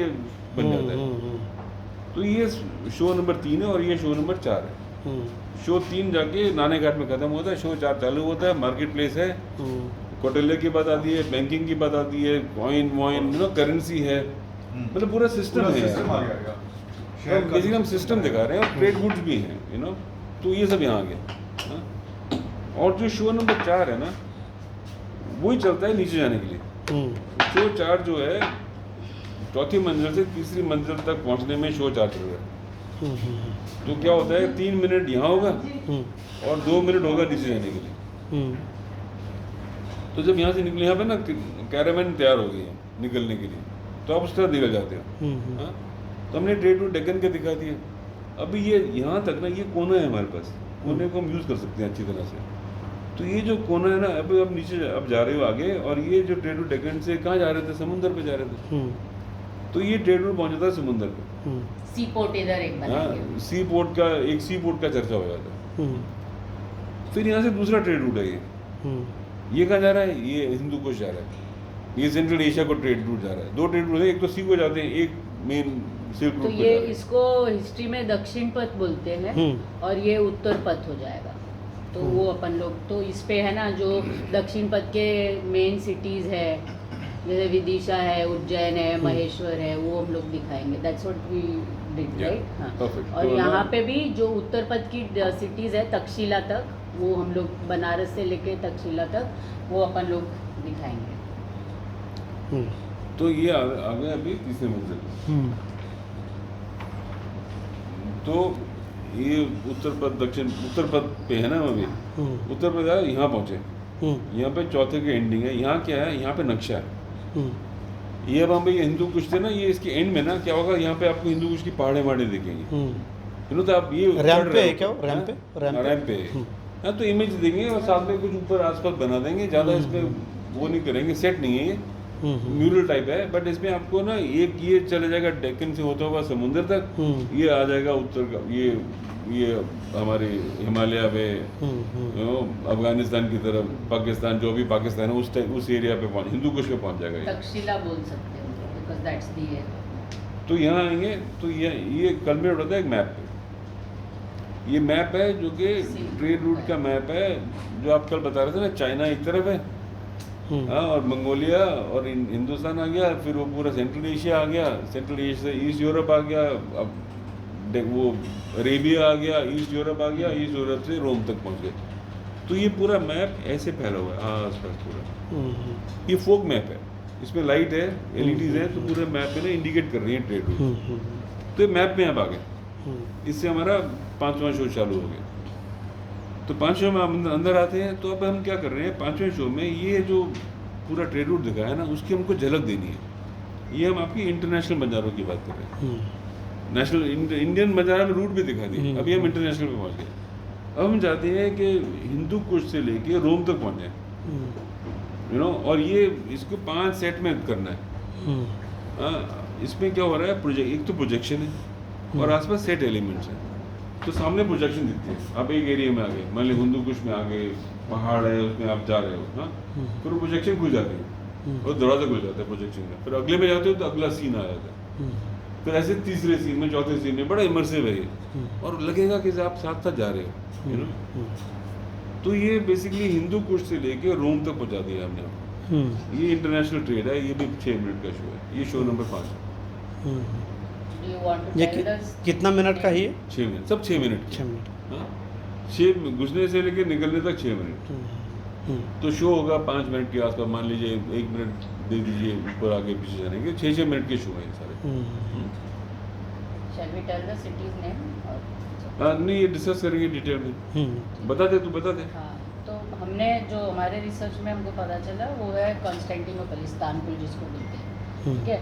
बन जाता है। तो ये शो नंबर 3 है और ये शो नंबर 4 है। शो 3 जाके नाने घाट में खत्म होता है, शो 4 चालू होता है, मार्केट प्लेस है, कोटलिया की बात आती है, बैंकिंग की बात आती है, कॉइन वॉइन, करेंसी है, मतलब पूरा सिस्टम है। सिस्टम आ गया शहर का। बेसिकली हम सिस्टम दिखा रहे हैं, और ट्रेड गुड्स भी हैं, तो ये सब यहाँ आ गया। हाँ? और जो शो नंबर 4 है ना, वही चलता है नीचे जाने के लिए। शो 4 जो है, चौथी मंजिल से तीसरी मंजिल तक पहुँचने में शो 4 चल रहा है। तो क्या होता है, 3 मिनट यहाँ होगा और 2 मिनट होगा नीचे जाने के लिए। तो जब यहाँ से निकले, यहाँ पे ना कैरावन तैयार हो गई है निकलने के लिए, तो आप उस तरह निकल जाते हो। हाँ? तो हमने ट्रेड रूट डेक्कन के दिखा दिए। अभी ये यहाँ तक ना, ये कोना है हमारे पास, कोने को हम यूज़ कर सकते हैं अच्छी तरह से। तो ये जो कोना है ना, अभी आप नीचे अब जा रहे हो आगे, और ये जो ट्रेड रूट डेक्कन से कहाँ जा रहे थे, समुंदर पे जा रहे थे। तो ये ट्रेड रूट पहुँच जाता है समुंदर पे। सी पोर्ट इधर एक बनाएंगे। हाँ, सी पोर्ट का, एक सी पोर्ट का चर्चा हो जाता है। फिर यहाँ से दूसरा ट्रेड रूट है ये कहाँ जा रहा है, ये हिंदू कुश जा रहा है, ये सेंट्रल एशिया को ट्रेड रूट जा रहा है। 2 ट्रेड रूट है, एक तो सी को जाते हैं, एक मेन सिल्क तो रूट ये इसको हिस्ट्री में दक्षिण पथ बोलते हैं, और ये उत्तर पथ हो जाएगा। तो वो अपन लोग तो इस पे है ना, जो दक्षिण पथ के मेन सिटीज़ है जैसे विदिशा है, उज्जैन है, महेश्वर है, वो हम लोग दिखाएंगे. That's what we did, Yeah, right. हाँ. perfect. और तो यहाँ ना- पे भी जो उत्तर पथ की सिटीज़ है तक्षशिला तक, वो हम लोग बनारस से लेके तक्षशिला तक वो अपन लोग दिखाएंगे. हम्म, तो ये आ गया अभी तीसरे मंजिल पे. हम्म, तो ये उत्तर पथ दक्षिण उत्तर पथ पे है ना हम अभी. हम्म, उत्तर पथ आया, यहाँ पहुँचे. हम्म, यहाँ पे चौथे की एंडिंग है. यहाँ क्या है, यहाँ पे नक्शा है. हम्म, ये अब हम ये हिंदू कुश थे ना, ये इसके एंड में ना क्या होगा, यहाँ पे आपको हिंदू कुश की पहाड़े वहाड़े दिखेंगी. हम्म. तो आप ये रैंप चढ़ पे रहे है हो. क्या वो? रैंप पे? हाँ? रैंप पे? रैंप पे. हाँ, तो इमेज देंगे और साथ में कुछ ऊपर आसपास बना देंगे. ज़्यादा इसमें वो नहीं करेंगे, सेट नहीं है ये, हम्म, म्यूरल टाइप है. बट इसमें आपको ना एक ये चले जाएगा डेक्कन से होता हुआ समुद्र तक. हम्म, ये आ जाएगा उत्तर का, ये हमारे हिमालय में, हम्म. अफगानिस्तान की तरफ, पाकिस्तान, जो भी पाकिस्तान है उस एरिया पे पहुँच, हिंदू कुश पे पहुँच जाएगा ये. तक्षशिला बोल सकते हो बिकॉज दैट्स दी. तो यहाँ आएंगे तो ये कल्मिनेट होता है एक मैप पे. ये मैप है जो कि ट्रेड रूट का मैप है, जो आप कल बता रहे थे ना. चाइना एक तरफ है, हम्म. हाँ, और मंगोलिया और हिंदुस्तान आ गया. फिर वो पूरा सेंट्रल एशिया आ गया, सेंट्रल एशिया से ईस्ट यूरोप आ गया. अब वो अरेबिया आ गया, ईस्ट यूरोप आ गया, ईस्ट यूरोप से रोम तक पहुँच गए. तो ये पूरा मैप ऐसे फैला हुआ है आसपास पूरा. हम्म, ये फोक मैप है, इसमें लाइट है, एलईडीज है, तो पूरे मैप में ना इंडिकेट कर रही है ट्रेड रूट. हम्म, तो ये मैप में आप आ गए. हम्म. इससे हमारा 5वां शो चालू हो गया. तो 5 शो में हम अंदर आते हैं. तो अब हम क्या कर रहे हैं, 5वें शो में ये जो पूरा ट्रेड रूट दिखाया है ना, उसकी हमको झलक देनी है. ये हम आपकी इंटरनेशनल बाजारों की बात कर रहे हैं. हम्म. नेशनल इंडियन बाजार में रूट भी दिखा दिए. अभी हम इंटरनेशनल पे पहुंच गए. अब हम चाहते हैं कि हिंदू कुश से लेके रोम तक पहुंचे, यू नो. और ये इसको 5 सेट में करना है. हाँ, इसमें क्या हो रहा है, एक तो प्रोजेक्शन है और आसपास सेट एलिमेंट्स हैं. तो सामने प्रोजेक्शन दिखती है. आप एक एरिया में आ गए, मान ली हिंदू कुश में आ गए, पहाड़ है, उसमें आप जा रहे हो. हाँ, फिर वो प्रोजेक्शन खुल जाती है और दरवाजा खुल जाता है प्रोजेक्शन का. फिर अगले में जाते हो तो अगला सीन आ जाता है. फिर ऐसे तीसरे सीन में, चौथे सीन में, बड़ा इमर्सिव है ये. और लगेगा कि आप साथ साथ जा रहे हो, यू नो. तो ये बेसिकली हिंदू कुश से लेके रोम तक पहुंचा दिया हमने आपको. ये इंटरनेशनल ट्रेड है. ये भी 6 मिनट का शो है. ये शो नंबर 5 है. Do you want to ये tell us? कितना मिनट का है ये? 6 मिनट, सब 6 मिनट के. 6 मिनट. हाँ, 6 घुसने से लेके निकलने तक 6 मिनट. तो शो होगा 5 मिनट के आसपास. मान लीजिए 1 मिनट दे दीजिए ऊपर आगे पीछे जाने के. 6-6 मिनट के शो हैं ये सारे. Shall we tell the city's name? हाँ, नहीं, ये डिस्कस करेंगे डिटेल में. बता दे, तू बता दे. हाँ, तो हमने जो हमारे रिसर्च में हमको पता चला वो है कॉन्स्टेंटिनोपल, इस्तानबुल जिसको बोलते हैं. ठीक है.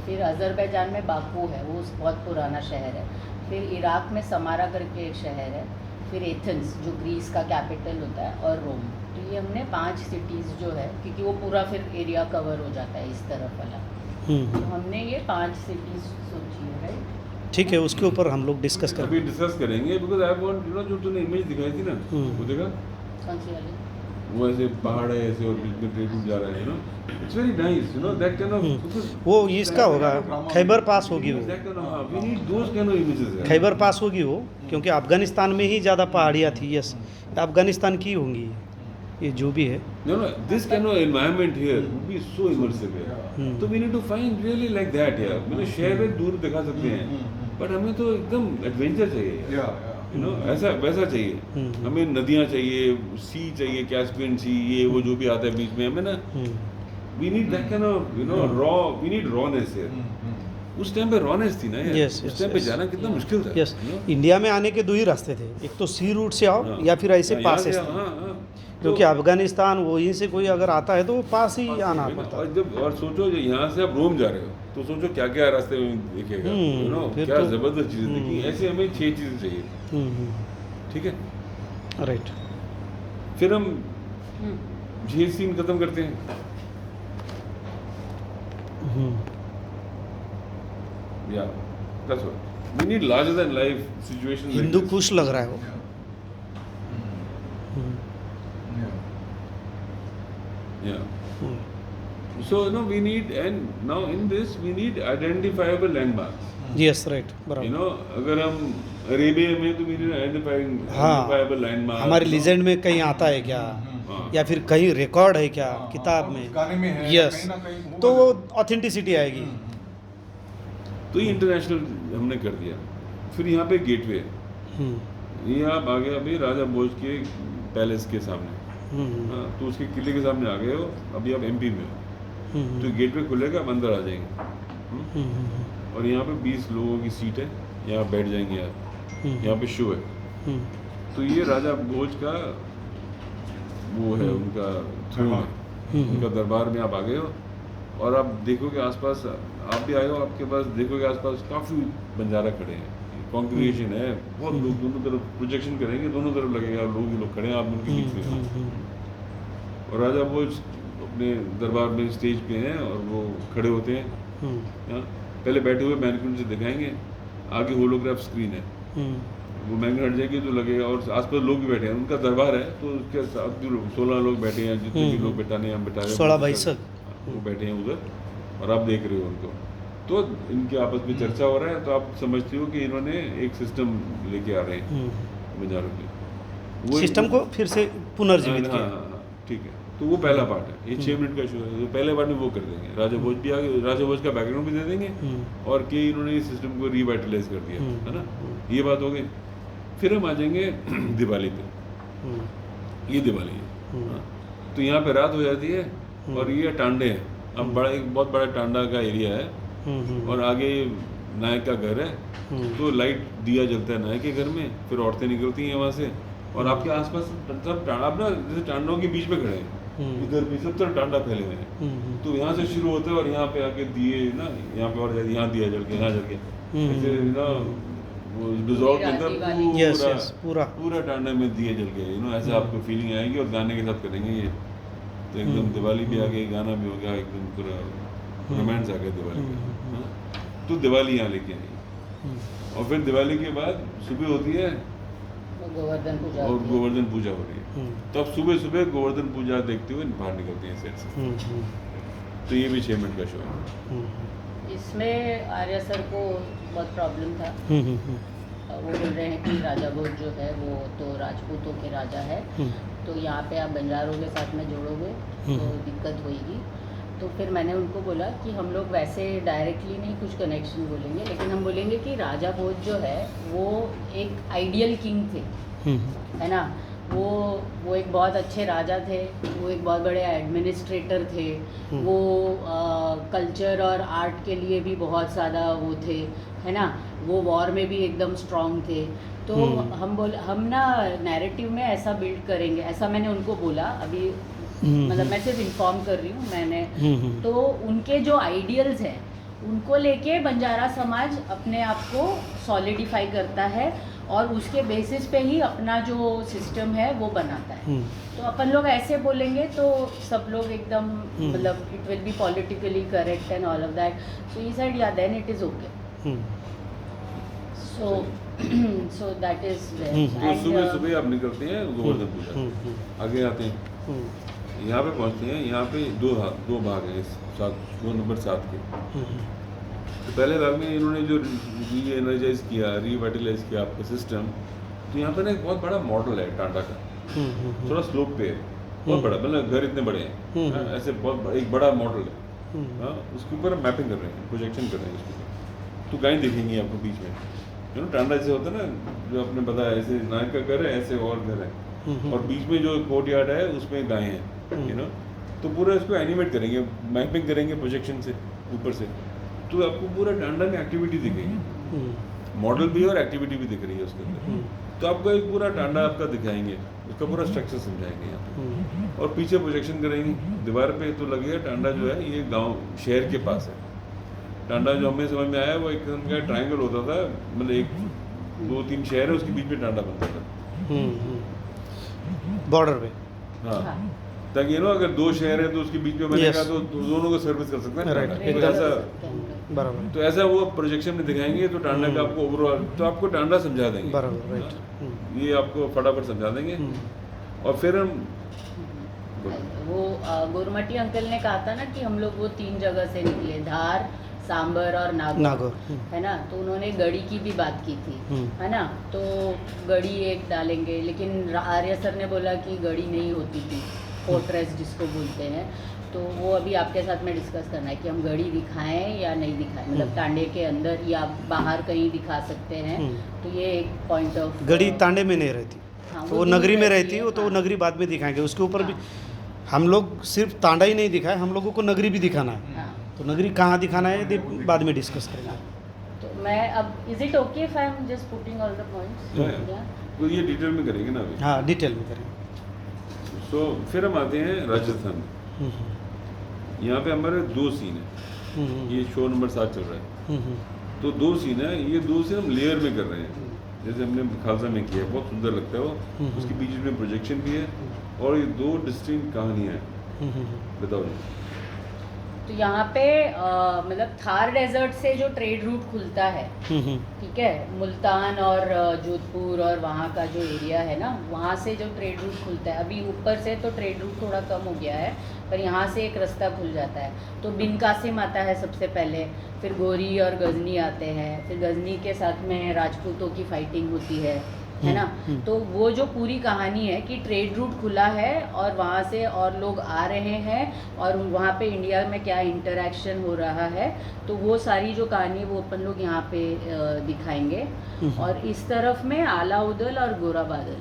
फिर अजरबैजान में बाकू है, वो बहुत पुराना शहर है. फिर इराक में समारा करके एक शहर है. फिर एथेंस जो ग्रीस का कैपिटल होता है, और रोम. तो ये हमने 5 सिटीज़ जो है, क्योंकि वो पूरा फिर एरिया कवर हो जाता है इस तरफ वाला. तो हमने ये 5 सिटीज़ सोची है, राइट. ठीक है, उसके ऊपर हम लोग डिस्कस अभी करेंगे. डिस्कस करेंगे. Because I want, you know, जो तूने इमेज दिखाई थी ना, वो देखा, कौन सी वाली? वो ऐसे पहाड़ है ऐसे और बीच में ट्रेड रूट जा रहा है, you know. It's very nice, you know. That can off, वो इसका होगा, खैबर पास होगी वो. We need those kind of images. Khyber Pass होगी वो, क्योंकि अफगानिस्तान में ही ज़्यादा पहाड़ियाँ थी. यस, अफगानिस्तान की होंगी ये जो भी है. No, this kind of environment here would be so immersive here. तो we need to find really like that here. मतलब शहर में दूर दिखा सकते हैं, but हमें तो एकदम एडवेंचर चाहिए, यू नो. ऐसा वैसा चाहिए. हमें नदियाँ चाहिए, सी चाहिए, कैस्पियन सी, ये वो जो भी आता है बीच में, हमें ना, we need that kind of, you know, raw. We need rawness here. उस टाइम पे रॉनेस थी ना यार. Yes, उस yes, टाइम पे yes. जाना कितना मुश्किल था. यस, इंडिया में आने के 2 ही रास्ते थे. एक तो सी रूट से आओ या फिर ऐसे पासेस थे. हाँ. क्योंकि अफगानिस्तान वहीं से कोई अगर आता है तो वो पास ही आना पड़ता है. और जब और सोचो जो यहाँ से आप रोम जा रहे हो, तो सोचो क्या क्या रास्ते में दिखेगा, यू नो. फिर क्या तो- जबरदस्त चीज़ें दिखी. ऐसे हमें 6 चीज़ें चाहिए. ठीक है. राइट. फिर हम ये सीन खत्म करते हैं. Yeah that's what we need, larger than life situation. Hindu Kush लग रहा है वो. या So no, we need, and now in this we need identifiable landmarks. Yes right बराबर. You know, अगर हम अरेबिया में तो we need identifiable landmarks. हमारे लीजेंड में कहीं आता है क्या, या फिर कहीं रिकॉर्ड है क्या किताब और में, उस गाने में है, यस, कहीं ना कहीं होगा तो वो जरूर। ऑथेंटिसिटी आएगी. तो ये इंटरनेशनल हमने कर दिया. फिर यहाँ पे गेटवे है. हम्म, ये आप आ गए अभी राजा भोज के पैलेस के सामने. हाँ, तो उसके किले के सामने आ गए हो. अभी आप एमपी में हो, तो गेटवे खुलेगा, आप अंदर आ जाएंगे. और यहाँ पे 20 लोगों की सीट है, यहाँ बैठ जाएंगे आप. यहाँ पे शो है. तो ये राजा भोज का वो है, उनका थ्रोन है, उनका दरबार में आप आ गए हो. और आप देखोगे आसपास, आप भी आए हो, आपके पास देखोगे आसपास काफ़ी बंजारा खड़े हैं. कॉन्ग्रीगेशन है, बहुत लोग दोनों तरफ प्रोजेक्शन करेंगे, दोनों तरफ लगेगा, लोग ही लोग खड़े हैं, आप उनके बीच में हो. और राजा भोज अपने दरबार में स्टेज पे हैं और वो खड़े होते हैं. हाँ, पहले बैठे हुए मैनिक्विन से दिखाएंगे, आगे होलोग्राफ स्क्रीन है, वो मैनिक्विन हट जाएगी तो लगेगा. और आसपास लोग भी बैठे हैं, उनका दरबार है, तो उसके साथ भी 16 लोग बैठे हैं, जितने भी लोग बैठाने हैं हम बैठा रहे हैं. 16 बाई सब वो बैठे हैं उधर और आप देख रहे हो उनको. तो इनके आपस में चर्चा हो रहा है, तो आप समझते हो कि इन्होंने एक सिस्टम लेके आ रहे हैं बंजारों के. वो सिस्टम को फिर से पुनर्जीवित हाँ, किया. हाँ, ठीक है. तो वो पहला पार्ट है. ये 6 मिनट का शो है. तो पहले पार्ट में वो कर देंगे. राजा भोज भी आगे, राजा भोज का बैकग्राउंड भी दे देंगे, और कि इन्होंने इस सिस्टम को रिवाइटलाइज कर दिया, है ना. ये बात हो गई. फिर हम आ जाएंगे दिवाली पे. ये दिवाली है. हाँ. तो यहाँ पे रात हो जाती है और ये टांडे हैं. अब बड़ा, एक बहुत बड़ा टांडा का एरिया है, और आगे नायक का घर है. तो लाइट दिया जलता है नायक के घर में. फिर औरतें निकलती हैं वहाँ से, और आपके आसपास सब आप ना जैसे टांडों के बीच में खड़े हैं, इधर भी सब तरफ टांडा फैले हुए हैं. तो यहाँ से शुरू होता है और यहाँ पे आके दिए ना, यहाँ पे और यहाँ दिया जल के, यहाँ जल के, ऐसे ना वो रिजॉर्ट के अंदर यस यस पूरा पूरा टांडा में दिए जल गए. ऐसे आपको फीलिंग आएगी, और गाने के साथ करेंगे ये. तो एकदम दिवाली भी आ गई, गाना भी हो गया, एकदम पूरा रोमांस आ गया दिवाली का. हाँ? तो दिवाली यहाँ लेके आई. और फिर दिवाली के बाद सुबह होती है गोवर्धन पूजा और होती है। गोवर्धन पूजा हो रही है. तब सुबह सुबह गोवर्धन पूजा देखते हुए बाहर निकलते हैं सेट से. तो ये भी 6 मिनट का शो है. इसमें आर्या सर को बहुत प्रॉब्लम था. वो बोल रहे हैं कि राजा भोज जो है वो तो राजपूतों के राजा है, तो यहाँ पे आप बंजारों के साथ में जोड़ोगे तो दिक्कत होगी. तो फिर मैंने उनको बोला कि हम लोग वैसे डायरेक्टली नहीं कुछ कनेक्शन बोलेंगे, लेकिन हम बोलेंगे कि राजा भोज जो है वो एक आइडियल किंग थे, है ना. वो एक बहुत अच्छे राजा थे, वो एक बहुत बड़े एडमिनिस्ट्रेटर थे, वो कल्चर और आर्ट के लिए भी बहुत ज़्यादा वो थे, है ना. वो वॉर में भी एकदम स्ट्रॉन्ग थे. तो हम ना नैरेटिव में ऐसा बिल्ड करेंगे, ऐसा मैंने उनको बोला. अभी मतलब मैं सिर्फ इन्फॉर्म कर रही हूँ मैंने. तो उनके जो आइडियल्स हैं उनको लेके बंजारा समाज अपने आप को सॉलिडिफाई करता है, और उसके बेसिस पे ही अपना जो सिस्टम है वो बनाता है. तो अपन लोग ऐसे बोलेंगे तो सब लोग एकदम मतलब it will be politically correct and all of that. So he said yeah then it is okay. So that is तो सुबह सुबह आप निकलते हैं गोवर्धन पूजा. आगे आते हैं, यहाँ पे पहुँचते हैं. यहाँ पे दो भाग हैं इस 2 नंबर 7 के. तो पहले भाग में इन्होंने जो री एनर्जाइज किया, रिवाइटलाइज किया आपका सिस्टम. तो यहाँ पे ना एक बहुत बड़ा मॉडल है टांडा का, थोड़ा स्लोप पे है, बहुत बड़ा, मतलब घर इतने बड़े हैं. हाँ, ऐसे बहुत एक बड़ा मॉडल है. हाँ, उसके ऊपर मैपिंग कर रहे हैं, प्रोजेक्शन कर रहे हैं उसके ऊपर. तो गायें दिखेंगी आपको बीच में. टांडा ऐसे होता है ना, जो आपने बताया, ऐसे नायक का घर है, ऐसे और घर है, और बीच में जो कोर्ट यार्ड है उसमें गायें हैं. तो पूरा इसको एनिमेट करेंगे, मैपिंग करेंगे प्रोजेक्शन से ऊपर से. तो आपको पूरा टांडा में एक्टिविटी दिखेगी, मॉडल भी और एक्टिविटी भी दिख रही है उसके अंदर. तो आपको एक पूरा टांडा आपका दिखाएंगे, उसका पूरा स्ट्रक्चर समझाएंगे यहाँ पे, और पीछे प्रोजेक्शन करेंगे दीवार पे. तो लगेगा टांडा जो है ये गांव शहर के पास है. टांडा जो हमें समझ में आया वो एक किस्म का ट्रायंगल होता था, मतलब 1-2-3 शहर है उसके बीच में टांडा बनता था बॉर्डर पे. हाँ, ताकि अगर 2 शहर है तो उसके बीच में बनेगा, तो दोनों को सर्विस कर सकते हैं. राइट, तो ऐसा बराबर. तो ऐसा वो प्रोजेक्शन में दिखाएंगे. तो टांडा का आपको ओवरऑल, तो आपको टांडा समझा देंगे. बराबर, राइट. ये आपको फटाफट समझा देंगे. और फिर हम वो गोरमटी अंकल ने कहा था ना कि हम लोग वो 3 जगह से निकले, धार, सांबर और नागौर, है ना। तो उन्होंने गढ़ी की भी बात की थी, है ना। तो गढ़ी एक डालेंगे, लेकिन आर्य सर ने बोला कि गढ़ी नहीं होती थी, फोर्ट्रेस जिसको बोलते हैं। तो वो अभी आपके साथ में डिस्कस करना है कि हम गढ़ी दिखाएं या नहीं दिखाएं, मतलब तांडे के अंदर या बाहर कहीं दिखा सकते हैं। तो ये एक पॉइंट ऑफ, गढ़ी तांडे में नहीं रहती, हाँ, तो वो दूर नगरी में रहती रहती है, है, वो तो हाँ। नगरी बाद में दिखाएंगे। उसके ऊपर भी हाँ। हम लोग सिर्फ तांडा ही नहीं दिखाए, हम लोगों को नगरी भी दिखाना है। हाँ। तो नगरी कहाँ दिखाना है ये बाद में डिस्कस करेंगे। तो मैं अब, is it okay if I am just putting all the points? तो ये डिटेल में करेंगे ना अभी। हाँ, डिटेल में करेंगे। सो फिर हम आते हैं राजस्थान में। हम्म, यहाँ पे हमारे 2 सीन है। ये शो नंबर 7 चल रहा है, हम्म, तो 2 सीन है। ये 2 सीन हम लेयर में कर रहे हैं, जैसे हमने खालसा में किया है, बहुत सुंदर लगता है वो। उसके बीच में प्रोजेक्शन भी है और ये 2 डिस्टिंक्ट कहानियाँ हैं। बताओ जी। तो यहाँ पे मतलब थार डेजर्ट से जो ट्रेड रूट खुलता है, ठीक है, मुल्तान और जोधपुर और वहाँ का जो एरिया है ना, वहाँ से जो ट्रेड रूट खुलता है, अभी ऊपर से तो ट्रेड रूट थोड़ा कम हो गया है, पर यहाँ से एक रास्ता खुल जाता है। तो बिन कासिम आता है सबसे पहले, फिर गोरी और गजनी आते हैं, फिर गजनी के साथ में राजपूतों की फाइटिंग होती है ना। तो वो जो पूरी कहानी है कि ट्रेड रूट खुला है और वहाँ से और लोग आ रहे हैं और वहाँ पे इंडिया में क्या इंटरेक्शन हो रहा है, तो वो सारी जो कहानी वो अपन लोग यहाँ पे दिखाएंगे। और इस तरफ में आला उदल और गोरा बादल,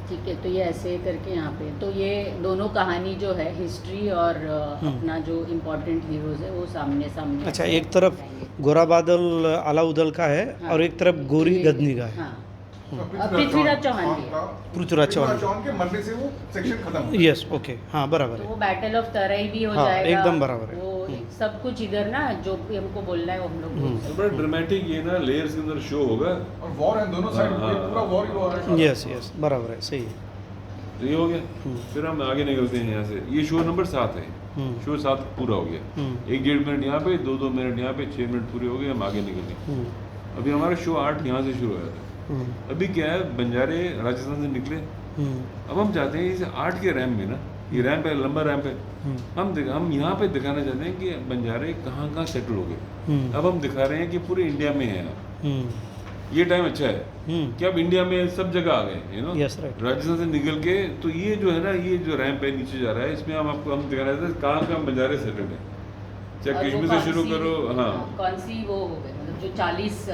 ठीक है। तो ये ऐसे करके यहाँ पे, तो ये दोनों कहानी जो है हिस्ट्री और अपना जो इम्पोर्टेंट हीरोज है वो सामने सामने। अच्छा, एक तरफ गोरा बादल अलाउदल का है और एक तरफ गोरी गदनी का है। हाँ, पृथ्वीराज चौहान भी है। पृथ्वीराज चौहान के मरने से वो सेक्शन खत्म हो यस, ओके, हाँ बराबर तो है। वो बैटल ऑफ तराई भी हो हाँ, जाएगा, एकदम बराबर है। वो सब कुछ इधर ना जो भी हमको बोलना है वो हम लोग बोल सकते तो बड़ा ड्रामेटिक ये ना लेयर्स के अंदर शो होगा। और वॉर है दोनों साइड, हाँ, पूरा वॉर ही वॉर है। यस यस, बराबर है, सही है। तो ये हो गया। फिर हम आगे निकलते हैं यहाँ से। ये शो नंबर 7 है। शो 7 पूरा हो गया। 1-1.5 मिनट यहाँ पे, 2-2 मिनट यहाँ पे, 6 मिनट पूरे हो गए, हम आगे निकल गए। अभी हमारा शो 8 यहाँ से शुरू हो जाता है। अभी क्या है, बंजारे राजस्थान से निकले, अब हम चाहते हैं इस 8 के रैम्प में ना, ये रैम्प है, लंबा रैम्प है, हम यहाँ पे दिखाना चाहते हैं कि बंजारे कहाँ कहाँ सेटल हो गए। अब हम दिखा रहे हैं कि पूरे इंडिया में है अब। ये टाइम अच्छा है कि अब इंडिया में सब जगह आ गए, you know. Yes, right. Rajasthan से निकल के, तो ये जो है ना, ये जो रैम्प है नीचे जा रहा है, इसमें हम आपको हम दिखा रहे थे कहाँ कहाँ बंजारे सेटल है। चाहे और वो कश्मीर से कौन शुरू सी- करो। हाँ, कौन सी वो हो गए, मतलब जो 44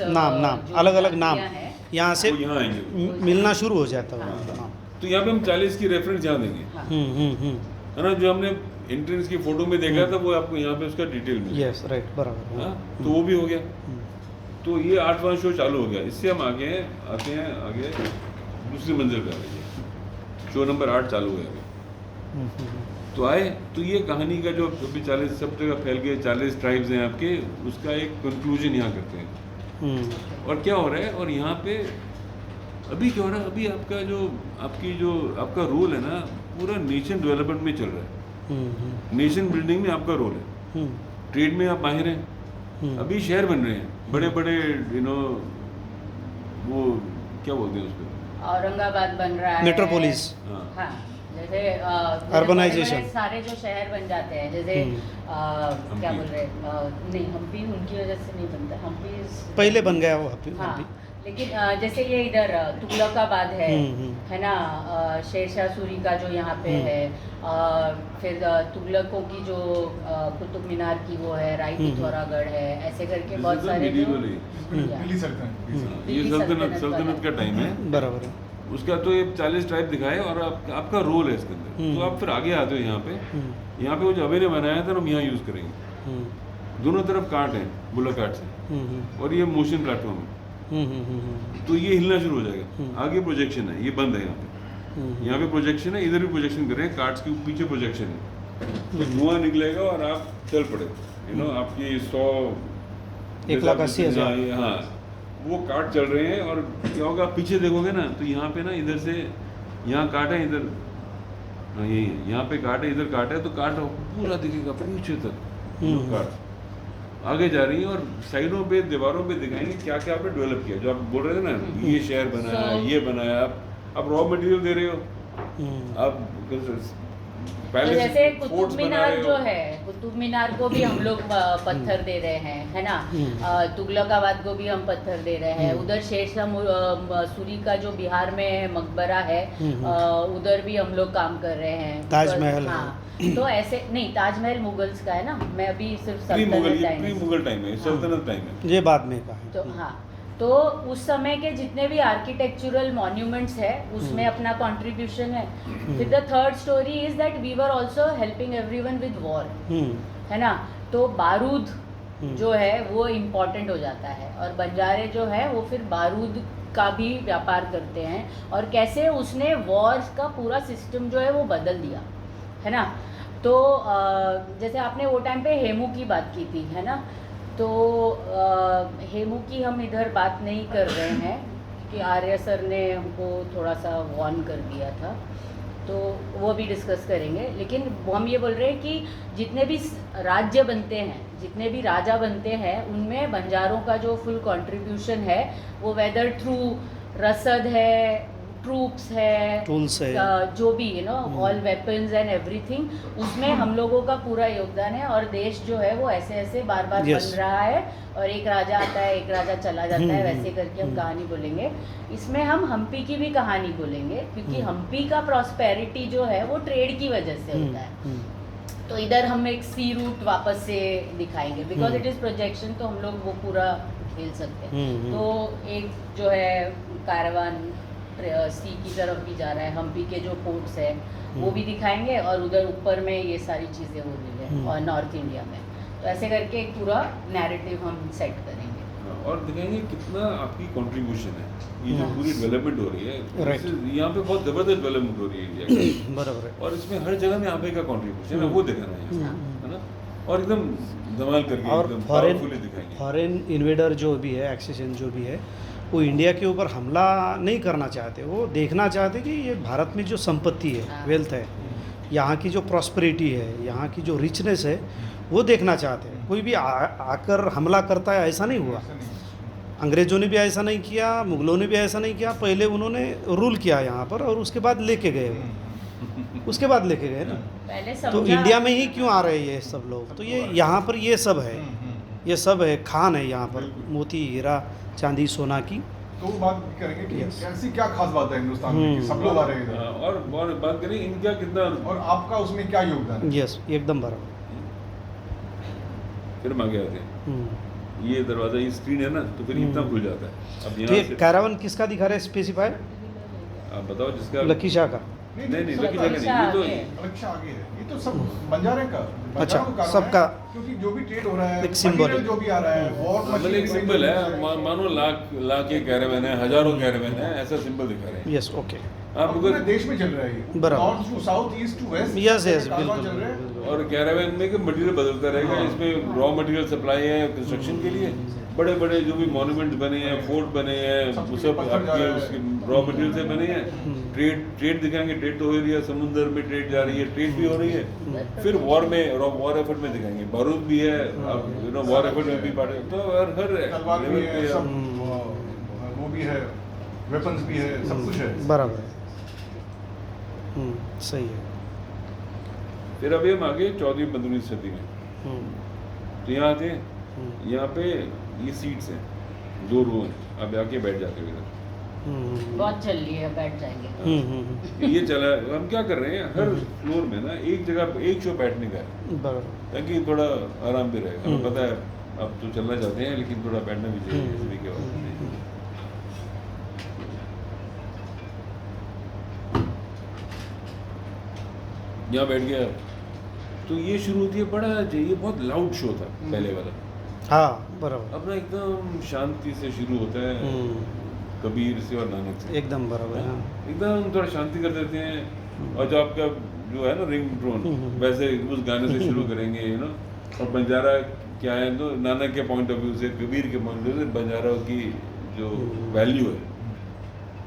नाम अलग अलग नाम है, यहाँ से वो यहाँ आएंगे। मिलना शुरू हो जाता है उनका नाम। तो यहाँ पे हम 40 की रेफरेंस यहाँ देंगे, है ना। जो हमने एंट्रेंस की फोटो में देखा था वो आपको यहाँ पे उसका डिटेल में। यस, राइट, बराबर। हाँ, तो वो भी हो गया। तो ये 8वां शो चालू हो गया। इससे हम आगे आते हैं, आगे दूसरी मंजिल पे आ गए। शो नंबर 8 चालू है अभी। तो आए, तो ये कहानी का जो अभी 40 सब जगह फैल गए, 40 ट्राइब्स हैं आपके, उसका एक कंक्लूजन यहाँ करते हैं। और क्या हो रहा है, और यहाँ पे अभी क्या हो रहा है, अभी आपका जो आपका रोल है ना, पूरा नेशन डेवलपमेंट में चल रहा है। नेशन बिल्डिंग में आपका रोल है। ट्रेड में आप माहिर हैं। अभी शहर बन रहे हैं बड़े बड़े, यू नो, वो क्या बोलते हैं उसको, औरंगाबाद बन रहा है, मेट्रोपोलिस। हाँ, जैसे Urbanization। बड़े-बड़े सारे जो शहर बन जाते हैं, जैसे क्या बोल रहे हैं, नहीं हम्पी उनकी वजह से नहीं बनता, हम्पी पहले बन गया वो हाँ, लेकिन जैसे ये इधर तुगलकाबाद है ना, शेरशाह सूरी का जो यहाँ पे है, फिर तुगलकों की जो कुतुब मीनार की वो है, राई पिथौरागढ़ है, ऐसे करके बहुत सारे जो दिल्ली सल्तनत। ये सल्तनत का टाइम है, बराबर है। उसका तो ये 40 ट्राइब दिखाए और आपका रोल है इसके अंदर। तो आप फिर आगे आते हो यहाँ पे। यहाँ पे वो जो अवे ने बनाया था हम यहाँ यूज़ करेंगे। दोनों तरफ काट है, बुलक काट से, और ये मोशन प्लेटफॉर्म है। तो ये हिलना शुरू हो जाएगा। आगे प्रोजेक्शन है, ये बंद है यहाँ पे। यहाँ पे प्रोजेक्शन है, इधर भी प्रोजेक्शन कर रहे हैं, कार्ड्स के पीछे प्रोजेक्शन है। तो धुआं निकलेगा और आप चल पड़े, यू नो, आपकी 1,80,000। हाँ, वो कार्ड चल रहे हैं। और क्या होगा, आप पीछे देखोगे ना, तो यहाँ पे ना, इधर से यहाँ काट है, इधर हाँ यही है, यहाँ पे काट है, इधर काट है, तो काट पूरा दिखेगा पीछे तक। काट आगे जा रही है और साइडों पे, दीवारों पे दिखाएंगे क्या क्या आपने डेवलप किया। जो आप बोल रहे थे ना, ये शहर बनाया, ये बनाया, आप रॉ मटेरियल दे रहे हो, आप तो पहले जैसे से कुतुब forts बना मीनार रहे हो। जो है, कुतुब मीनार को भी हम लोग पत्थर दे रहे हैं, है ना। तुगलकाबाद को भी हम पत्थर दे रहे हैं। उधर शेरशाह सूरी का जो बिहार में मकबरा है, उधर भी हम लोग काम कर रहे हैं। ताजमहल है। हाँ, तो ऐसे नहीं, ताजमहल मुगल्स का है ना, मैं अभी सिर्फ प्री मुगल, सल्तनत ये टाइम प्री मुगल टाइम है, सल्तनत टाइम है। ये बाद में का है। तो हाँ, तो उस समय के जितने भी आर्किटेक्चरल मॉन्यूमेंट्स है उसमें अपना कंट्रीब्यूशन है। फिर the third story is that we were also helping everyone with war, है ना। तो बारूद जो है वो इम्पोर्टेंट हो जाता है, और बंजारे जो है वो फिर बारूद का भी व्यापार करते हैं, और कैसे उसने वॉर्स का पूरा सिस्टम जो है वो बदल दिया, है ना। तो जैसे आपने वो टाइम पे हेमू की बात की थी, है ना, तो हेमू की हम इधर बात नहीं कर रहे हैं कि आर्य सर ने हमको थोड़ा सा वार्न कर दिया था, तो वो भी डिस्कस करेंगे। लेकिन हम ये बोल रहे हैं कि जितने भी राज्य बनते हैं, जितने भी राजा बनते हैं, उनमें बंजारों का जो फुल कंट्रीब्यूशन है वो वेदर थ्रू रसद है, ट्रूप्स है, टूल्स है, जो भी ऑल वेपन्स एंड एवरीथिंग, उसमें हम लोगों का पूरा योगदान है। और देश जो है वो ऐसे ऐसे बार बार Yes. बन रहा है, और एक राजा आता है, एक राजा चला जाता है, वैसे करके हम कहानी बोलेंगे। इसमें हम हम्पी की भी कहानी बोलेंगे, क्योंकि हम्पी का प्रॉस्पेरिटी जो है वो ट्रेड की वजह से होता है। तो इधर हम एक सी रूट वापस से दिखाएंगे, बिकॉज इट इज़ प्रोजेक्शन, तो हम लोग वो पूरा खेल सकते हैं। तो एक जो है कारवान सी की तरफ भी जा रहा है, हम्पी के जो पोर्ट्स है वो भी दिखाएंगे, और उधर ऊपर में ये सारी चीज़ें हो रही है, और नॉर्थ इंडिया में। तो ऐसे करके एक पूरा नैरेटिव हम सेट करेंगे, और दिखाएंगे कितना आपकी कंट्रीब्यूशन है, ये जो पूरी डेवलपमेंट हो रही है। Right. यहाँ पे बहुत जबरदस्त डेवलपमेंट हो रही है इंडिया की, बराबर है। और इसमें हर जगह में आप का कंट्रीब्यूशन है वो दिखाना है, है ना, और एकदम धमाल करके और एकदम फॉरेन powerfully दिखाएंगे। फॉरेन इन्वेडर जो भी है, एक्सेशन जो भी है, वो इंडिया के ऊपर हमला नहीं करना चाहते। वो देखना चाहते कि ये भारत में जो संपत्ति है, वेल्थ है, यहाँ की जो प्रॉस्पेरिटी है, यहाँ की जो रिचनेस है, वो देखना चाहते हैं। कोई भी आकर हमला करता है ऐसा नहीं हुआ। अंग्रेज़ों ने भी ऐसा नहीं किया, मुगलों ने भी ऐसा नहीं किया। पहले उन्होंने रूल किया यहाँ पर, और उसके बाद लेके गए वो, उसके बाद लेके गए ना। पहले तो समझा। इंडिया में ही क्यों आ रहे हैं ये सब लोग? तो ये यहाँ पर ये सब है, ये सब है, खान है यहाँ पर, मोती, हीरा, चांदी, सोना की। तो वो बात भी करेंगे कि Yes. ऐसी क्या खास बात है हिंदुस्तान में कि सब लोग आ रहे हैं इधर, और बात करें इनका कितना, और आपका उसमें क्या योगदान है? यस, एकदम बराबर। फिर हम आगे आते हैं। ये दरवाजा, ये स्क्रीन है ना, तो फिर इतना खुल जाता है। अब तो यहाँ ये से कैरावन किसका दिखा रहे हैं स्पेसिफाई? आप बताओ जिसका लकी शाह का। नहीं लकी सबका जगह नहीं, ये तो आगे। अच्छा आगे है, ये तो सब बंजारे का, अच्छा, बंजारों का सबका। है, क्योंकि जो भी ट्रेड हो रहा है, एक symbol है। material जो भी आ रहा है, वॉर मतलब एक सिंबल है, मानो लाख के कैरेवन है, हजारों कैरेवन है, ऐसा सिंबल दिखा रहे हैं यस, ओके। आप पूरे अगर देश में चल रहा है ये, बराबर। North to south, east to west, Yes, yes, बिल्कुल, चल रहा है। और कैरावन में कि मटेरियल बदलता रहेगा। हाँ। इसमें रॉ मटेरियल सप्लाई है कंस्ट्रक्शन के लिए, बड़े बड़े जो भी मॉन्यूमेंट्स बने हैं, फोर्ट बने हैं, सब वो कुछ सब पत्थर जा आपके रहा है। उसके रॉ मटेरियल से बने हैं। ट्रेड दिखाएंगे, ट्रेड तो हो रही है, समुद्र में ट्रेड जा रही है, ट्रेड भी हो रही है। फिर वॉर एफर्ट में दिखाएंगे, बारूद भी है, अब वॉर एफर्ट में भी पार्ट है। तो हर तलवार भी लेवल है, पे सब वो भी है, वेपन्स भी है, सब कुछ है। बराबर है। सही है। फिर अभी हम आगे 14वीं 15वीं सदी में, तो यहाँ आते हैं। यहाँ पे ये सीट्स हैं, 2 रो हैं, आप आके बैठ जाते हो इधर। बहुत चल रही है, बैठ जाएंगे। ये चला, हम क्या कर रहे हैं, हर फ्लोर में ना एक जगह एक शो बैठने का है, बराबर। ताकि थोड़ा आराम भी रहेगा। हमें पता है अब तो चलना चाहते हैं, लेकिन थोड़ा बैठना भी चाहिए सभी के बाद। यहाँ बैठ गया, तो ये शुरू होती है बड़ा, ये बहुत लाउड शो था पहले वाला। हाँ, बराबर। अपना एकदम शांति से शुरू होता है, कबीर से और नानक से, एकदम बराबर। हाँ, एकदम थोड़ा शांति कर देते हैं। और जो आपका जो है ना रिंग टोन, वैसे उस गाने से शुरू करेंगे, और बंजारा क्या है, तो नानक के पॉइंट ऑफ व्यू से, कबीर के पॉइंट ऑफ व्यू से बंजारा की जो वैल्यू है,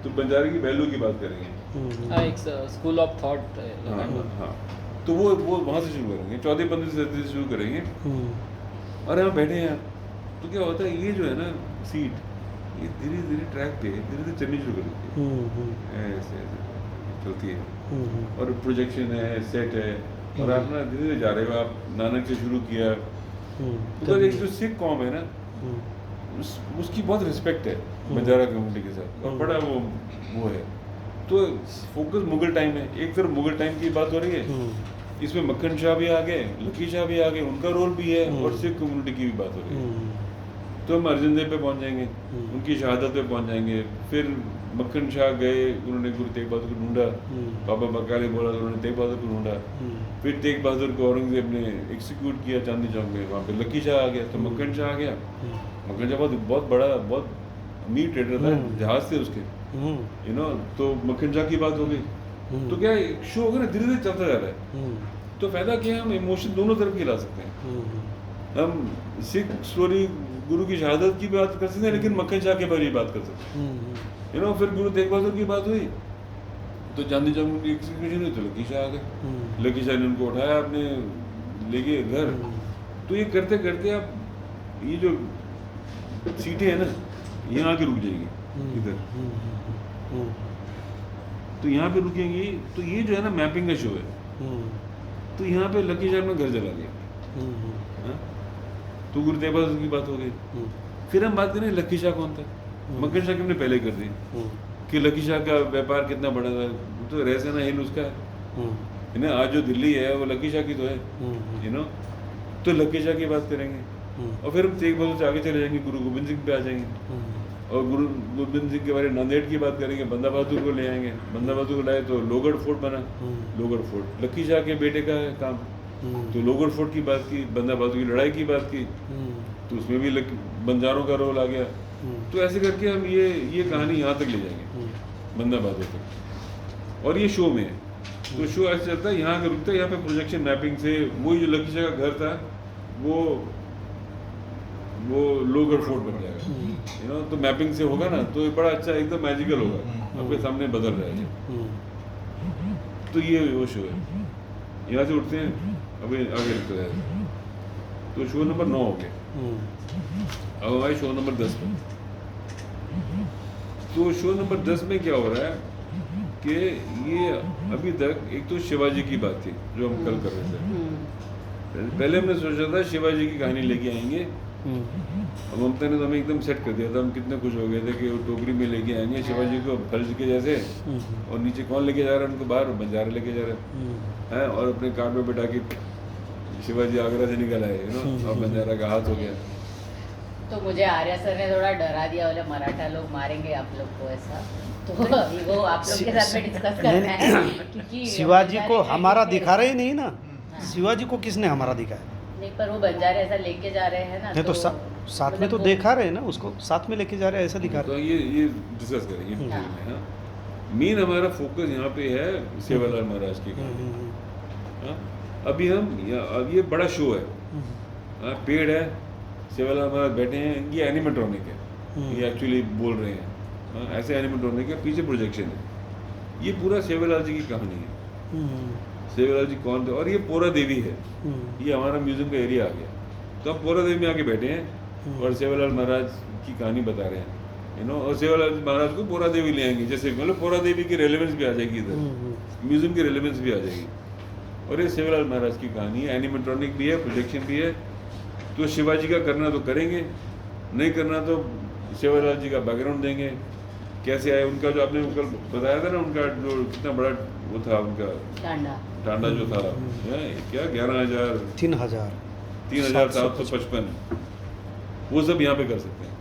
तो बंजारे की वैल्यू की बात करेंगे। एक स्कूल ऑफ थॉट। हाँ, तो वो वहाँ से शुरू करेंगे, 14वीं 15वीं सदी से शुरू करेंगे। और यहाँ बैठे हैं, तो क्या होता है, ये जो है ना सीट, ये धीरे धीरे ट्रैक पे धीरे धीरे चलनी शुरू कर देती है, ऐसे ऐसे चलती है। और प्रोजेक्शन है, सेट है, और आप ना धीरे धीरे जा रहे हो। आप नानक से शुरू किया, उधर एक जो सिख कौम है ना, उसकी बहुत रिस्पेक्ट है बंजारा कम्युनिटी के साथ, और बड़ा वो है। तो फोकस मुगल टाइम है, एक तरफ मुगल टाइम की बात हो रही है, इसमें मक्खन शाह भी आ गए, लकी शाह भी आ गए, उनका रोल भी है, और सिख कम्युनिटी की भी बात हो रही है। तो हम अर्जन देव पे पहुंच जाएंगे, उनकी शहादत पे पहुंच जाएंगे। फिर मक्खन शाह गए, उन्होंने गुरु तेग बहादुर को ढूंढा, बाबा बकाले बोला तो उन्होंने तेग बहादुर को ढूंढा। फिर तेग बहादुर को औरंगजेब ने एक्सिक्यूट किया चांदनी चौक में, वहाँ पे लकी शाह आ गया, तो मक्खन शाह आ गया। मक्खन शाह बहुत बड़ा, बहुत अमीर ट्रेडर था, जहाज थे उसके, यू नो। तो मक्खन शाह की बात हो गई। तो क्या शो होगा ना, धीरे धीरे चलता जा रहा है। तो फायदा क्या है, हम इमोशन दोनों तरफ की ला सकते हैं। हम सिख स्टोरी गुरु की शहादत की बात कर सकते हैं, लेकिन मक्खन शाह के बारे में बात कर सकते हैं, यू नो। फिर गुरु तेग बहादुर की बात हुई तो चांदनी चौक की एग्जीक्यूशन हुई, तो लकी शाह आ गए। लकी शाह ने उनको उठाया, आपने ले गए घर। तो ये करते करते आप ये जो सीटें हैं ना, यहाँ आके रुक जाएगी इधर, तो यहाँ पे रुकेंगी। तो ये जो है ना मैपिंग का शो है। तो यहाँ पे लकी शाह में घर चला गया, तो गुरु तेग बहादुर की बात हो गई। फिर हम बात करें लकी शाह कौन था। मक्खन शाह की हमने पहले कर दी कि लकी शाह का व्यापार कितना बड़ा था, तो रहसेना हिंद उसका है ना। आज जो दिल्ली है वो लकी शाह की तो है, यू नो। तो लकी शाह की बात करेंगे, और फिर हम तेग बहादुर से आगे चले जाएंगे, गुरु गोबिंद सिंह पे आ जाएंगे, और गुरु गोबिंद सिंह के बारे में नांदेड़ की बात करेंगे, बंदा बहादुर को ले आएंगे। बंदा बहादुर को लाए तो लोहगढ़ फोर्ट बना, लोहगढ़ फोर्ट लकी शाह के बेटे का है काम, तो लोहगढ़ फोर्ट की बात की, बंदा बहादुर की लड़ाई की बात की, तो उसमें भी बंजारों का रोल आ गया। तो ऐसे करके हम ये कहानी यहाँ तक ले जाएंगे, बंदा बहादुर तक। और ये शो में है, तो शो ऐसे चलता है, यहाँ का रुकता है, यहाँ पे प्रोजेक्शन मैपिंग से वही जो लकी शाह का घर था वो लोहगढ़ फोर्ट बन जाएगा, यू नो। तो मैपिंग से होगा ना, तो ये बड़ा अच्छा एकदम मैजिकल होगा, आपके सामने बदल रहा है। तो ये वो शो है। यहाँ से उठते हैं, अभी आगे लिखते हैं। तो शो नंबर 9 हो गया। अब हमारे शो नंबर 10 पे। तो शो नंबर 10 में क्या हो रहा है कि ये अभी तक एक तो शिवाजी की बात थी जो हम कल कर रहे थे। पहले हमने सोचा था शिवाजी की कहानी लेके आएंगे, अब ममता ने तो हमें एकदम सेट कर दिया था। हम कितने खुश हो गए थे कि वो टोकरी में लेके आएंगे शिवाजी को फर्ज के जैसे, और नीचे कौन लेके जा रहा है उनको, बाहर बंजारा लेके जा रहा है, और अपने कार में बैठा के शिवाजी आगरा से निकल आए, यू नो, और बंजारा का हाथ हो गया। तो मुझे आर्या सर ने थोड़ा डरा दिया, बोले मराठा लोग मारेंगे आप लोग को, ऐसा। तो अभी वो आप लोग के साथ में डिस्कस करना है, क्योंकि शिवाजी को हमारा दिखा रहे ही नहीं ना। शिवाजी को किसने हमारा दिखाया? नहीं, पर वो बंजारे ऐसा लेके जा रहे हैं ना, नहीं तो साथ में तो देखा रहे हैं ना, उसको साथ में लेके जा रहे हैं, ऐसा दिखा तो रहे हैं। ये डिस्कस करेंगे। मेन हमारा फोकस यहाँ पे है सेवालाल महाराज की कहानी। अभी अब ये बड़ा शो है, पेड़ है, सेवालाल महाराज बैठे हैं, इनकी एनिमेट्रॉनिक है, ये एक्चुअली बोल रहे हैं, ऐसे एनिमेट्रॉनिक है, पीछे प्रोजेक्शन है। ये पूरा सेवालाल जी की कहानी है। सेवालाल जी कौन थे, और ये पोरा देवी है, ये हमारा म्यूजियम का एरिया आ गया। तो हम पोरा देवी में आके बैठे हैं और सेवालाल महाराज की कहानी बता रहे हैं, यू नो। और सेवालाल महाराज को पोरा देवी ले आएंगे, जैसे मतलब पोरा देवी की रेलेवेंस भी आ जाएगी इधर, म्यूजियम की रेलेवेंस भी आ जाएगी। और ये सेवालाल महाराज की कहानी है, एनिमेट्रॉनिक भी है, प्रोजेक्शन भी है। तो शिवाजी का करना तो करेंगे, नहीं करना तो सेवालाल जी का बैकग्राउंड देंगे, कैसे आए उनका, जो आपने कल बताया था ना, उनका जो कितना बड़ा वो था, उनका टांडा जो था, क्या 11,000 3,755, वो सब यहाँ पे कर सकते हैं।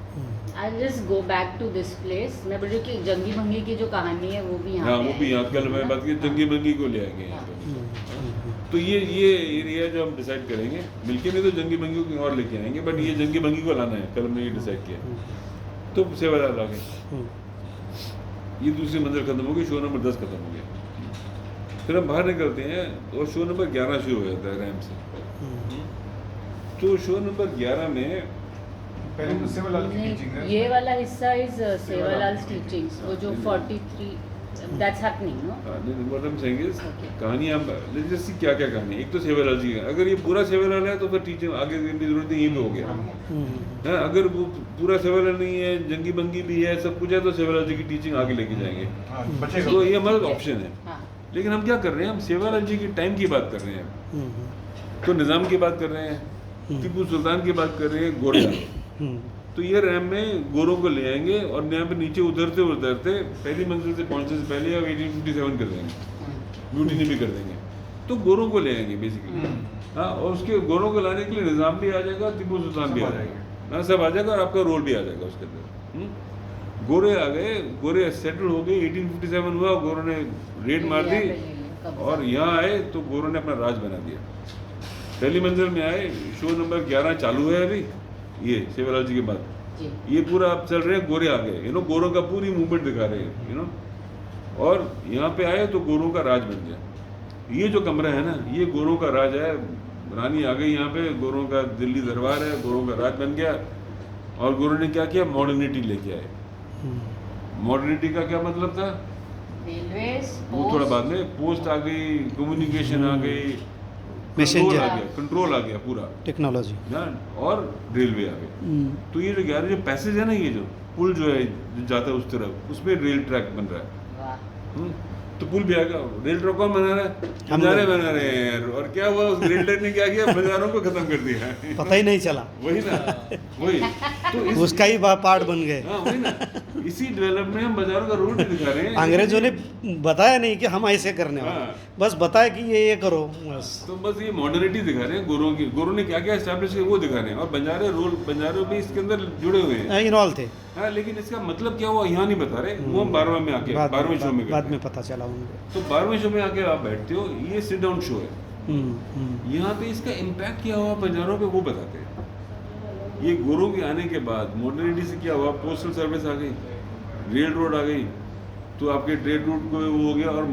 I'll just go back to this place। मैं बोल रही हूँ कि जंगी भंगी की जो कहानी है वो भी यहाँ हाँ, वो भी यहाँ कल मैं बात की जंगी भंगी को ले आएंगे यहाँ पे। तो ये एरिया जो हम डिसाइड करेंगे मिलके, नहीं तो जंगी भंगी को और लेके आएंगे, बट ये जंगी भंगी को लाना है, कल हमने ये डिसाइड किया। तो सेवालाल आ गए, ये दूसरी मंजिल खत्म हो गई, शो नंबर 10 खत्म हो गया। फिर हम बाहर निकलते हैं और शो नंबर 11 शुरू हो जाता है रैम से। तो शो नंबर 11 में पहले तो सेवालाल की टीचिंग है, ये वाला हिस्सा इज सेवालाल टीचिंग्स, वो जो 43 that's happening no. What I am saying is Okay. कहानी हम लेट्स जस्ट सी क्या क्या कहानी है। एक तो सेवालॉजी है, अगर ये पूरा सेवालाल है तो फिर टीचिंग आगे की जरूरत नहीं, यहीं पे हो गया है। अगर वो पूरा सेवालाल नहीं है, जंगी बंगी भी है, सब कुछ है, तो सेवालॉजी की टीचिंग आगे लेके जाएंगे। हाँ, बचेगा। तो ये हमारा ऑप्शन है। हाँ. लेकिन हम क्या कर रहे हैं, हम सेवालॉजी की टाइम की बात कर रहे हैं, तो निज़ाम की बात कर रहे हैं, टीपू सुल्तान की बात कर रहे हैं, गोरे। तो ये रैम में गोरों को ले आएंगे और यहाँ पे नीचे उतरते उतरते पहली मंजिल से पहुँचने से पहले अब 1857 कर देंगे, म्यूटिनी भी कर देंगे। तो गोरों को ले आएंगे बेसिकली। हाँ, और उसके गोरों को लाने के लिए निज़ाम भी आ जाएगा, टीपू सुल्तान भी आ जाएगा, हाँ सब आ जाएगा, और आपका रोल भी आ जाएगा उसके अंदर। गोरे आ गए, गोरे सेटल हो गए, 1857 हुआ, गोरों ने रेड मार दी और यहाँ आए तो गोरों ने अपना राज बना दिया। पहली मंजिल में आए, शो नंबर 11 चालू है अभी, ये सेवालॉजी के बाद जी. ये पूरा अब चल रहे हैं, गोरे आ गए, गोरों का पूरी मूवमेंट दिखा रहे हैं, और यहाँ पे आए तो गोरों का राज बन गया। ये जो कमरा है ना, ये गोरों का राज है, रानी आ गई यहाँ पे, गोरों का दिल्ली दरबार है, गोरों का राज बन गया। और गोरों ने क्या किया, मॉडर्निटी लेके आए। मॉडर्निटी का क्या मतलब था, रेलवेज, वो थोड़ा बाद में, पोस्ट आ गई, कम्युनिकेशन आ गई, मैसेंजर आ गया, कंट्रोल आ गया पूरा, टेक्नोलॉजी। और रेलवे आ गई। तो ये जो 11 जो पैसेज है ना, ये जो पुल जो है जो जाता है उस तरफ, उसमें रेल ट्रैक बन रहा है। वाह. तो पुल भी आएगा, रेल ट्रैक कौन बना रहा है, हम बंजारे लोग। बना रहे हैं। और क्या हुआ, उस रेल ट्रैक ने क्या किया, बाजारों को खत्म कर दिया। पता ही नहीं चला, वही ना, वही तो उसका ही पार्ट बन गए। हाँ वही ना, इसी डेवलपमेंट में हम बाजारों का रोल भी दिखा रहे हैं। अंग्रेजों ने बताया नहीं कि हम ऐसे करने वाले, हाँ। बस बताया कि ये करो बस। तो बस ये मॉडर्निटी दिखा रहे हैं गोरों की, गोरों ने क्या क्या एस्टैब्लिश किया वो दिखा रहे हैं, और बंजारे भी इसके अंदर जुड़े हुए हैं। इन्वॉल्व थे। हाँ, लेकिन इसका मतलब क्या हुआ यहाँ नहीं बता रहे, वो हम 12वें में आके 12वें शो में बाद करते में हैं। पता चला उनको। तो 12वें शो में आके आप बैठते हो, ये सिट डाउन शो है, यहाँ पे इसका इम्पैक्ट क्या हुआ बंजारों पे वो बताते हैं। ये गोरों के आने के बाद मॉडर्निटी से क्या हुआ, पोस्टल सर्विस आ गई, रेल रोड आ गई, तो आपके ट्रेड रूट को वो हो गया। और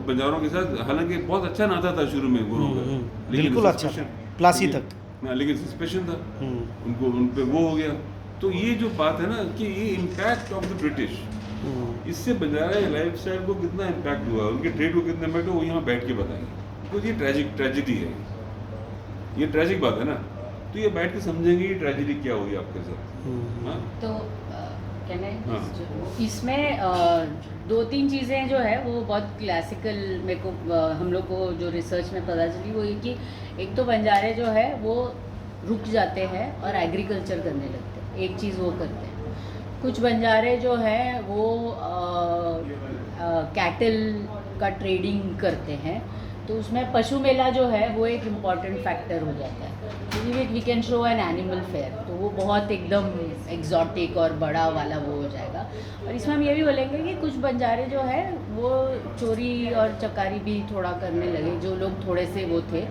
बंजारों के साथ हालांकि बहुत अच्छा नाता था शुरू में गोरों का, लेकिन बिल्कुल अच्छा था, प्लासी तक। लेकिन सस्पेशन था उनको, उन पे वो हो गया। तो ये जो बात है ना कि ये इम्पैक्ट ऑफ द ब्रिटिश, इससे बंजारा लाइफस्टाइल को कितना इम्पैक्ट हुआ, उनके ट्रेड को कितना इम्पैक्ट हुआ, वो यहाँ बैठ के बताएंगे। तो ये ट्रेजिडी है, ये ट्रेजिक बात है ना, तो ये बैठ के समझेंगे कि ट्रेजिडी क्या हुई आपके साथ। हाँ? तो कहने हाँ। इसमें दो तीन चीज़ें जो है वो बहुत क्लासिकल मेरे को हम लोग को जो रिसर्च में पता चली वो ये कि एक तो बंजारे जो है वो रुक जाते हैं और एग्रीकल्चर करने लगते हैं, एक चीज़ वो करते हैं। कुछ बंजारे जो है वो कैटल का ट्रेडिंग करते हैं, तो उसमें पशु मेला जो है वो एक इम्पॉर्टेंट फैक्टर हो जाता है। We can show an animal fair, तो वो बहुत एकदम एग्जॉटिक और बड़ा वाला वो हो जाएगा। और इसमें हम ये भी बोलेंगे कि कुछ बंजारे जो है वो चोरी और चकारी भी थोड़ा करने लगे, जो लोग थोड़े से वो थे।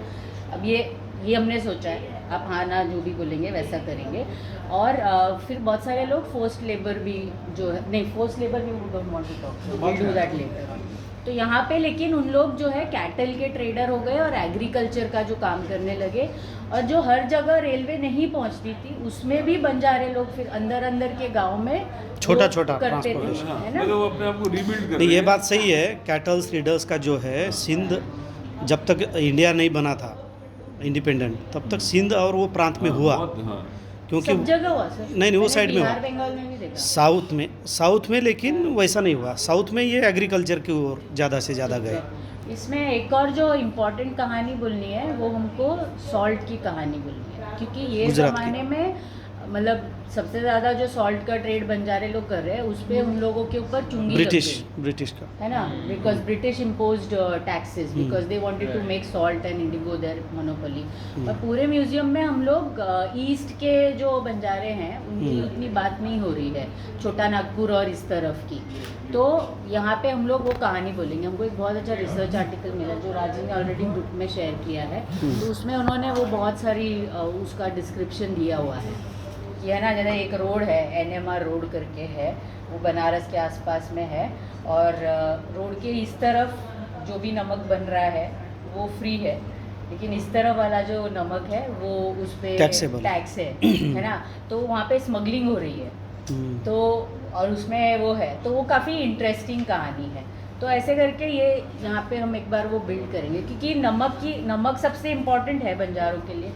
अब ये हमने सोचा है, आप हाँ ना जो भी बोलेंगे वैसा करेंगे। और फिर बहुत सारे लोग फोर्स्ड लेबर भी जो है, नहीं फोर्स्ड लेबर भी we don't want to talk, we do that later. तो यहाँ पे लेकिन उन लोग जो है कैटल के ट्रेडर हो गए और एग्रीकल्चर का जो काम करने लगे, और जो हर जगह रेलवे नहीं पहुँचती थी उसमें भी बंजारे लोग फिर अंदर के गांव में छोटा-छोटा करते थे, ट्रांसपोर्टेशन, है ना। मतलब वो अपने आप को रिबिल्ड कर नहीं, रहे ये हैं। बात सही है। कैटल्स रीडर्स का जो है, सिंध जब तक इंडिया नहीं बना था इंडिपेंडेंट, तब तक सिंध और वो प्रांत में हाँ, हुआ, बहुत, हाँ। क्योंकि सब जगह हुआ सर। नहीं, वो मैंने साइड में हुआ। बिहार बंगाल में भी देखा। साउथ में लेकिन वैसा नहीं हुआ। साउथ में ये एग्रीकल्चर की ओर ज़्यादा से ज़्यादा गए। इसमें एक और जो इम्पोर्टेंट कहानी बोलनी है वो हमको सॉल्ट की कहानी बोलनी है, क्योंकि ये गुजरात की। ज़माने में मतलब सबसे ज़्यादा जो सॉल्ट का ट्रेड बंजारे लोग कर रहे हैं उस पर उन लोगों के ऊपर चुंगी लग गई। ब्रिटिश का है ना, because British imposed taxes because they wanted to make salt and indigo their monopoly. और पूरे म्यूजियम में हम लोग ईस्ट के जो बंजारे हैं उनकी उतनी बात नहीं हो रही है, छोटा नागपुर और इस तरफ की। तो यहाँ पे हम लोग वो कहानी बोलेंगे। हमको एक बहुत अच्छा रिसर्च आर्टिकल मिला जो राजीव ने ऑलरेडी ग्रुप में शेयर किया है, तो उसमें उन्होंने वो बहुत सारी उसका डिस्क्रिप्शन दिया हुआ है। ये है ना, जैसे एक रोड है NMR रोड करके है, वो बनारस के आसपास में है, और रोड के इस तरफ जो भी नमक बन रहा है वो फ्री है, लेकिन इस तरफ वाला जो नमक है वो उस पर टैक्स है ना, तो वहाँ पे स्मगलिंग हो रही है। तो और उसमें वो है, तो वो काफ़ी इंटरेस्टिंग कहानी है। तो ऐसे करके ये यहाँ पे हम एक बार वो बिल्ड करेंगे, क्योंकि नमक सबसे इम्पोर्टेंट है बंजारों के लिए.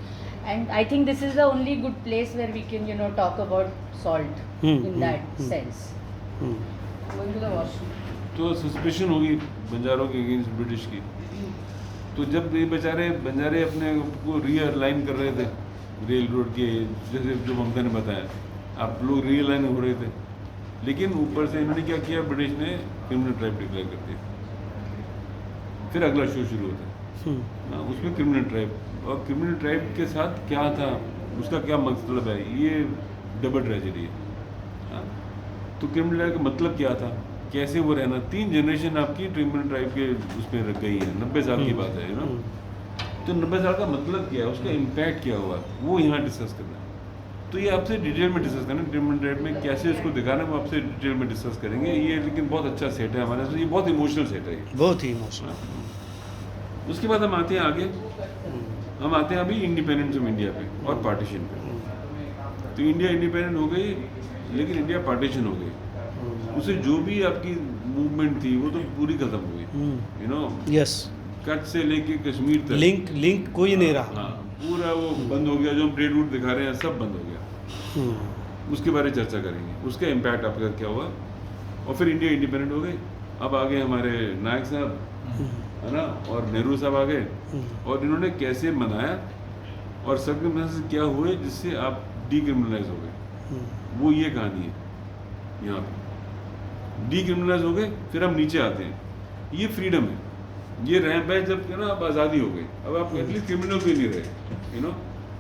And I think this is the only good place where we can talk about salt in that sense. Going to the washroom. तो सस्पेशन होगी बंजारों के अगेंस्ट ब्रिटिश की. तो जब ये बेचारे बंजारे अपने को रीअलाइन कर रहे थे रेल रोड के, जैसे जो ममता ने बताया, आप लोग रीअलाइन हो रहे थे, लेकिन ऊपर से इन्होंने क्या किया, ब्रिटिश ने क्रिमिनल ट्राइब डिक्लेयर कर दिया. फिर अगला शो शुरू होता है उसमें क्रिमिनल ट्राइब, और क्रिमिनल ट्राइब के साथ क्या था, उसका क्या मतलब है, ये डबल ट्रेजेडी है. तो क्रिमिनल ट्राइब का मतलब क्या था, कैसे वो रहना, 3 जनरेशन आपकी क्रिमिनल ट्राइब के उसमें रख गई है. 90 साल की बात है ना. तो 90 साल का मतलब क्या है, उसका इम्पैक्ट क्या हुआ, वो यहाँ डिस्कस करना है. तो ये आपसे डिटेल में डिस्कस करना है, क्रिमिनल ट्राइब में कैसे उसको दिखाना है, वो आपसे डिटेल में डिस्कस करेंगे. ये लेकिन बहुत अच्छा सेट है हमारे साथ, ये बहुत इमोशनल सेट है. बहुत ही इमोशनल. उसके बाद हम आते हैं आगे, हम आते हैं अभी इंडिपेंडेंस ऑफ इंडिया पे और पार्टीशन पे. तो इंडिया इंडिपेंडेंट हो गई, लेकिन इंडिया पार्टीशन हो गई. उसे जो भी आपकी मूवमेंट थी वो तो पूरी खत्म हो गई. यू नो, यस, कच्छ से लेके कश्मीर तक लिंक कोई नहीं रहा. हाँ, पूरा वो बंद हो गया. जो हम ट्रेड रूट दिखा रहे हैं सब बंद हो गया. उसके बारे में चर्चा करेंगे, उसका इम्पैक्ट आपका क्या हुआ. और फिर इंडिया इंडिपेंडेंट हो गई. अब आगे हमारे नायक साहब है ना, और नेहरू साहब आ गए, और इन्होंने कैसे मनाया और सर्कमस्टेंसेस क्या हुए जिससे आप डीक्रिमिनलाइज हो गए. वो ये कहानी है यहाँ पे. डीक्रिमिनलाइज हो गए, फिर हम नीचे आते हैं. ये फ्रीडम है, ये रैंप है जब ना अब आज़ादी हो गई. अब आप एटलीस्ट क्रिमिनल भी नहीं रहे. यू नो,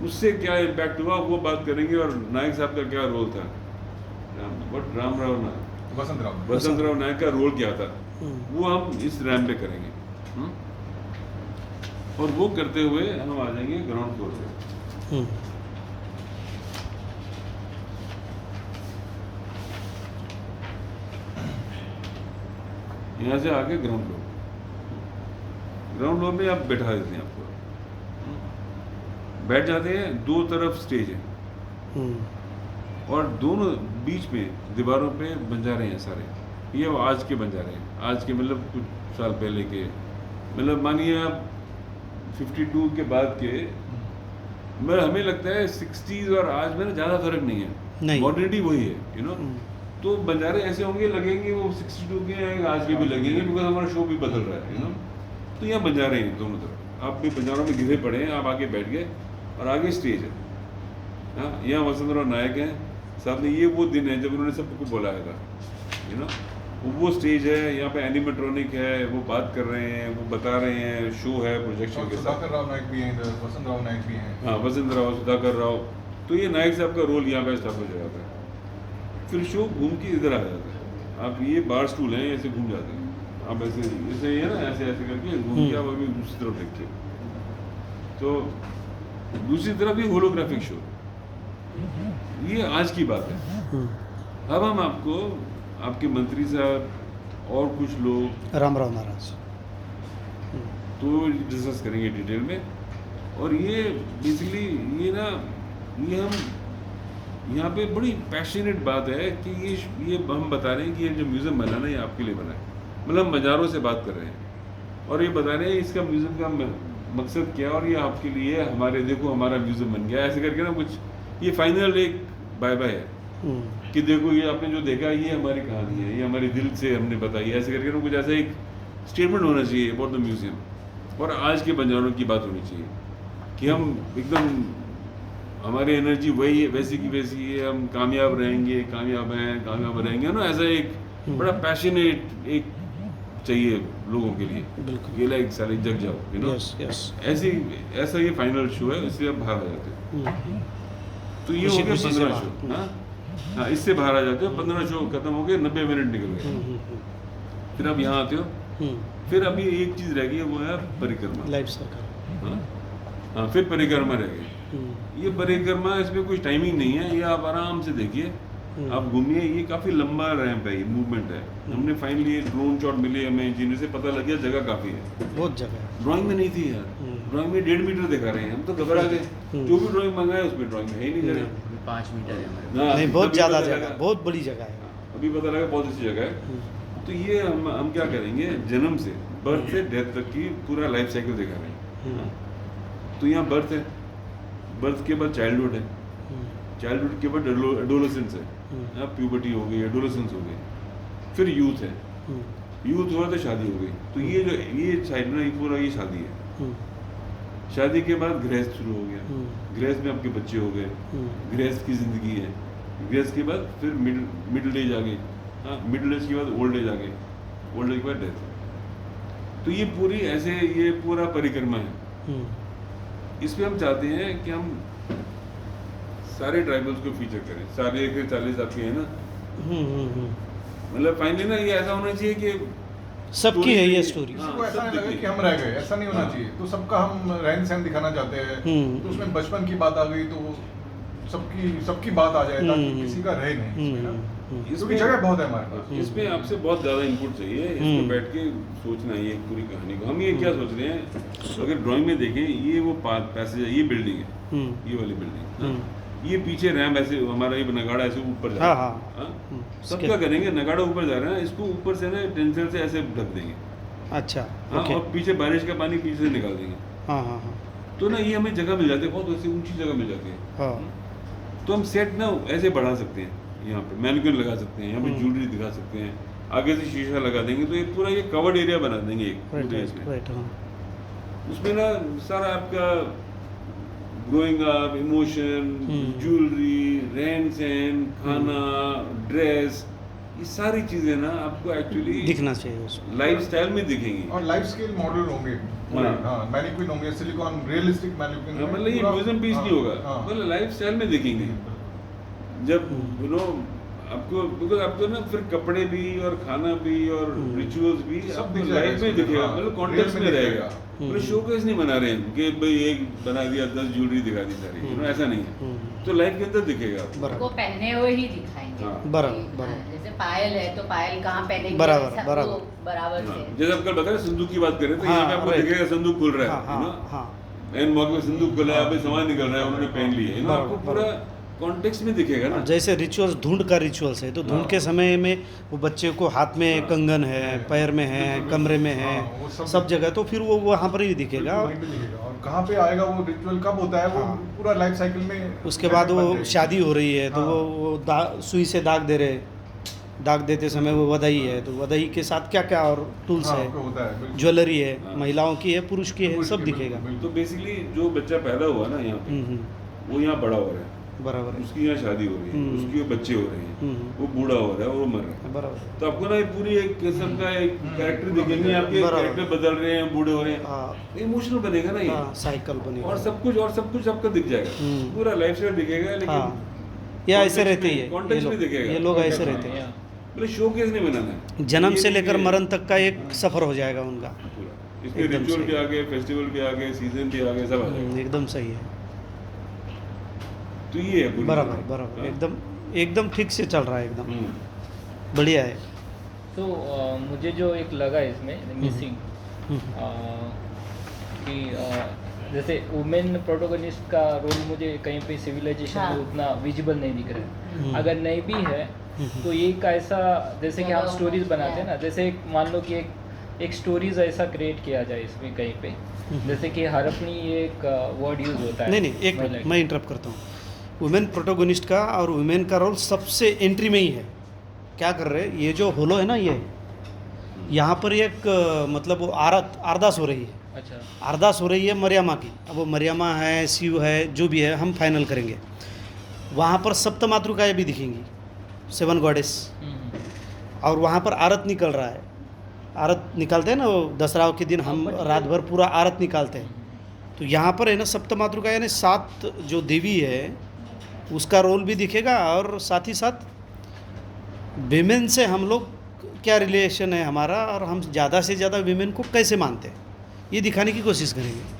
उससे क्या इम्पैक्ट हुआ वो बात करेंगे. और नायक साहब का क्या रोल था, रामराव नायक, वसंत राव नायक का रोल क्या था, वो हम इस रैंप पे करेंगे. और वो करते हुए हम आ जाएंगे ग्राउंड फ्लोर पे. यहाँ से आके ग्राउंड फ्लोर में आप बैठा देते हैं. आपको बैठ जाते हैं. 2 तरफ स्टेज है और दोनों बीच में दीवारों पे बंजारे हैं सारे. ये आज के बंजारे हैं, आज के मतलब कुछ साल पहले के, मतलब मानिए आप 52 के बाद के. मतलब हमें लगता है 60s और आज में ना ज़्यादा फर्क नहीं है, मॉडर्निटी वही है. यू नो, तो बंजारे ऐसे होंगे, लगेंगे वो 62 के हैं, आज के भी लगेंगे, बिकॉज हमारा शो भी बदल रहा है. यू नो, तो यहाँ बंजारे हैं दोनों तरफ. आप भी बंजारों में घिरे पड़े हैं, आप आगे बैठ गए और आगे स्टेज है. हाँ, यहाँ वसंत राव नायक हैं साहब ने. ये वो दिन है जब उन्होंने सबको बुलाया था. यू नो, वो स्टेज है, यहाँ पे एनिमेट्रॉनिक है, वो बात कर रहे हैं, वो बता रहे हैं, शो है प्रोजेक्शन के साथ. सुधाकर राव नायक भी हैं, वसंत राव नायक भी हैं. हाँ, वसंत राव, सुधाकर राव. तो ये नायक साहब का रोल यहाँ पे स्थापित हो जाता है. फिर शो घूम के इधर आ जाता है. आप ये बार स्टूल हैं, ऐसे घूम जाते हैं. आप ऐसे है ना, ऐसे ऐसे करके घूम के आप अभी दूसरी तरफ देखिए. तो दूसरी तरफ ये होलोग्राफिक शो, ये आज की बात है. अब हम आपको आपके मंत्री साहब और कुछ लोग, रामराव महाराज, तो डिस्कस करेंगे डिटेल में. और ये बेसिकली ये ना, ये हम यहाँ पे बड़ी पैशनेट बात है कि ये हम बता रहे हैं कि ये जो म्यूज़ियम बना ना, ये आपके लिए बना है. मतलब हम बाज़ारों से बात कर रहे हैं और ये बता रहे हैं इसका म्यूज़ियम का मकसद क्या, और ये आपके लिए हमारे, देखो हमारा म्यूज़ियम बन गया, ऐसे करके ना कुछ. ये फाइनल एक बाय बाय है कि देखो ये आपने जो देखा ये हमारी कहानी है, ये हमारे दिल से हमने बताई, ऐसे करके ना कुछ ऐसा एक स्टेटमेंट होना चाहिए अबाउट द म्यूज़ियम. और आज के बंजारों की बात होनी चाहिए कि हम एकदम, हमारी एनर्जी वही है, वैसी की वैसी है, हम कामयाब रहेंगे, कामयाब रहेंगे ना. ऐसा एक बड़ा पैशनेट एक चाहिए लोगों के लिए. बिल्कुल, ये लाइक सारे जग जाओ. यू नो, ऐसा ये फाइनल शो है, इसलिए आप बाहर आ जाते हैं. तो ये हो गया 15 शो. हाँ, इससे बाहर आ जाते हो. 15 शो खत्म हो गए, 90 मिनट निकल गए. फिर आप यहाँ आते हो. फिर अभी एक चीज़ रह गई है, वो है परिक्रमा, लाइव सर्कल. हाँ, फिर परिक्रमा रह गई. ये परिक्रमा, इसमें कोई टाइमिंग नहीं है, ये आप आराम से देखिए, आप घूमिए. ये काफ़ी लंबा रैंप है, ये मूवमेंट है. हमने फाइनली ड्रोन शॉट मिले हमें, जिनमें से पता लग गया जगह काफ़ी है. बहुत जगह है. ड्राइंग में नहीं थी यार. ड्राइंग में 1.5 मीटर दिखा रहे हैं, हम तो घबरा गए. जो भी ड्राइंग मंगाए उसमें ड्राइंग है ही नहीं जगह. 5 मीटर है हमारे. हाँ, नहीं, बहुत तभी ज़्यादा पता जगह, लगा. बहुत बड़ी जगह है. अभी पता लगा बहुत अच्छी जगह है. तो ये हम क्या करेंगे, जन्म से बर्थ से डेथ तक की पूरा लाइफ साइकिल दिखा रहे हैं। तो यहाँ बर्थ है, बर्थ के बाद चाइल्डहुड है, चाइल्डहुड के बाद एडोलेसेंस है, प्यूबर्टी हो गई, एडोलेसेंस हो गई, फिर यूथ है, यूथ हुआ तो शादी हो गई। तो ये साइड में पूरा ये शादी है। शादी के बाद गृहस्थ शुरू हो गया, गृहस्थ में आपके बच्चे हो गए, गृहस्थ की जिंदगी है, गृहस्थ के बाद फिर मिडिल एज आ गई, हाँ, मिडिल एज के बाद ओल्ड एज आ गई, ओल्ड एज के बाद डेथ। तो ये पूरी ऐसे ये पूरा परिक्रमा है। इसमें हम चाहते हैं कि हम सारे ट्राइबल्स को फीचर करें, सारे के 40 आपके हैं ना, मतलब फाइनली ना ये ऐसा होना चाहिए कि सबकी है ये स्टोरी। हाँ, किसी को ऐसा सब नहीं लगे दिखे। कि हम रह गए, ऐसा नहीं होना चाहिए। तो सबका हम रहन सहन दिखाना चाहते हैं, तो उसमें बचपन की बात आ गई तो सबकी बात आ जाए, ताकि किसी का रहे नहीं इसमें ना। क्योंकि जगह बहुत है हमारे पास। इसमें आपसे बहुत ज़्यादा इनपुट चाहिए, इसमें बैठ के सोचना है ये पूरी कहानी को। हम ये क्या सोच रहे हैं, अगर ड्राइंग में देखें, ये वो पैसेज है, ये बिल्डिंग है, ये वाली बिल्डिंग, ये पीछे रैम्प ऐसे हमारा ये नगाड़ा ऐसे ऊपर जा रहा है। सब क्या करेंगे, नगाड़ा ऊपर जा रहा है, इसको ऊपर से ना टेंशन से ऐसे ढक देंगे। अच्छा, हाँ, और पीछे बारिश का पानी पीछे से निकाल देंगे। हाँ हाँ हाँ, तो ना ये हमें जगह मिल जाती है, बहुत ऐसी ऊंची जगह मिल जाती है। हाँ, तो हम सेट ना ऐसे बढ़ा सकते हैं, यहाँ पे मैनिक्विन लगा सकते हैं, यहाँ पे ज्वेलरी दिखा सकते हैं, आगे से शीशा लगा देंगे, तो ये पूरा ये कवर्ड एरिया बना देंगे एक पूरे इसमें। राइट, हाँ, उसमें ना सारा आपका ग्रोइंग अप, इमोशन, ज्वेलरी, रहन सहन, खाना, ड्रेस, ये सारी चीजें ना आपको एक्चुअली दिखना चाहिए उसमें। लाइफ स्टाइल में दिखेंगी। और लाइफ स्केल मॉडल होंगे, हाँ, मैनिक्विन होंगे, सिलिकॉन रियलिस्टिक मैनिक्विन। हाँ, मतलब ये म्यूजियम पीस नहीं होगा, मतलब लाइफ स्टाइल में दिखेंगे। जब यू नो आपको, बिकॉज आपको ना फिर कपड़े भी और खाना भी और रिचुअल्स भी सब आपको दिख जाएगा लाइफ में इसमें, दिखेगा, हाँ, मतलब कॉन्टेक्स्ट में real में रहेगा। दिखेगा। मतलब शोकेस नहीं बना रहे हैं कि भाई एक बना दिया 10 ज्वेलरी दिखा दी सारी, यू नो ऐसा नहीं है। तो लाइफ के अंदर दिखेगा आपको। बराबर, को पहने हुए ही दिखाएंगे। हाँ। बराबर, कि, बराबर। हाँ, जैसे पायल है तो पायल कहाँ पहनेंगे, बराबर, ऐसा बराबर। वो बराबर हाँ, से। जैसे आप कल बताया संदूक की बात करें, तो हाँ, यहाँ पे आपको right। दिखेगा संदूक खुल रहा है, हाँ यू नो, हाँ हाँ, एंड मौके पे संदूक खुला है, अभी सामान निकल रहा है, उन्होंने पहन लिया, यू नो, आपको बराबर, पूरा कॉन्टेक्स्ट में दिखेगा ना। जैसे रिचुअल्स, धुंड का रिचुअल्स है, तो धुंड के समय में वो बच्चे को हाथ में कंगन है, पैर में है, कमरे में है, हाँ, वो सब जगह, तो फिर वो वहाँ पर ही दिखेगा। वहीं पे दिखेगा। और कहाँ पे आएगा वो रिचुअल, कब होता है वो, पूरा लाइफ साइकिल में। उसके बाद बन वो जाएगी। शादी हो रही है, तो हाँ। वो सुई से दाग दे रहे, दाग देते समय वो वधाई है, तो वधाई के साथ क्या क्या और टूल्स हाँ, है, आपको होता है, बिल्कुल। ज्वेलरी है, हाँ। महिलाओं की है, पुरुष की है, पुरुष सब की, दिखेगा। बिल्कुल, तो बेसिकली जो बच्चा पैदा हुआ ना यहाँ पे, वो यहाँ बड़ा हो रहा है, बराबर है, उसकी यहाँ शादी हो रही है, उसके बच्चे हो रहे हैं, वो बूढ़ा हो रहा है, वो मर रहा है। बराबर है। तो आपको ना ये पूरी एक किस्म का एक कैरेक्टर दिखेंगे, आपके बराबर। कैरेक्टर बदल रहे हैं, बूढ़े हो रहे हैं, हाँ, इमोशनल बनेगा ना ये। हाँ, साइकिल बनेगा। और सब कुछ आपका दिख जाएगा, पूरा लाइफ स्टाइल दिखेगा, हाँ, लेकिन ये ऐसे रहते ही है, कॉन्टेक्स्ट में दिखेगा, ये लोग ऐसे रहते हैं। मतलब शोकेस नहीं बनाना है, जन्म ये से लेकर देखिए मरण तक का एक सफ़र हो जाएगा उनका। पूरा। इसमें एकदम रिचुअल सही। के आगे, फेस्टिवल के आगे, सीजन के आगे सब आ जाएगा। एकदम सही है, तो ये है पूरी बराबर कहानी। बराबर, हाँ। एकदम ठीक से चल रहा है, एकदम बढ़िया है। तो मुझे जो एक लगा इसमें मिसिंग कि जैसे वुमेन प्रोटोगनिस्ट का रोल मुझे कहीं पे सिविलाइजेशन हाँ। में उतना विजिबल नहीं दिख रहा है। अगर नहीं भी है तो ये एक ऐसा, जैसे कि हम चलो, स्टोरीज बनाते हैं ना, yeah। जैसे मान लो कि एक स्टोरीज ऐसा क्रिएट किया जाए इसमें कहीं पे, जैसे कि हड़प्पनी ये एक वर्ड यूज होता है। नहीं नहीं, एक मिनट मैं इंटरप्ट करता हूँ। वुमेन प्रोटोगनिस्ट का और वुमेन का रोल सबसे एंट्री में ही है। क्या कर रहे हैं, ये जो होलो है ना, ये यहाँ पर एक मतलब वो अरदास हो रही है, अच्छा, अरदास हो रही है मरियमा की। अब वो मरियमा है, शिव है, जो भी है हम फाइनल करेंगे। वहाँ पर सप्तमातृकाएँ भी दिखेंगी, 7 गॉडेस, और वहाँ पर आरत निकल रहा है। आरत निकालते हैं ना, वो दसरा के दिन हम रात भर पूरा आरत निकालते हैं। तो यहाँ पर है ना सप्तमातृका, यानी 7 जो देवी है उसका रोल भी दिखेगा, और साथ ही साथ विमेन से हम लोग क्या रिलेशन है हमारा, और हम ज़्यादा से ज़्यादा विमेन को कैसे मानते हैं, ये दिखाने की कोशिश करेंगे।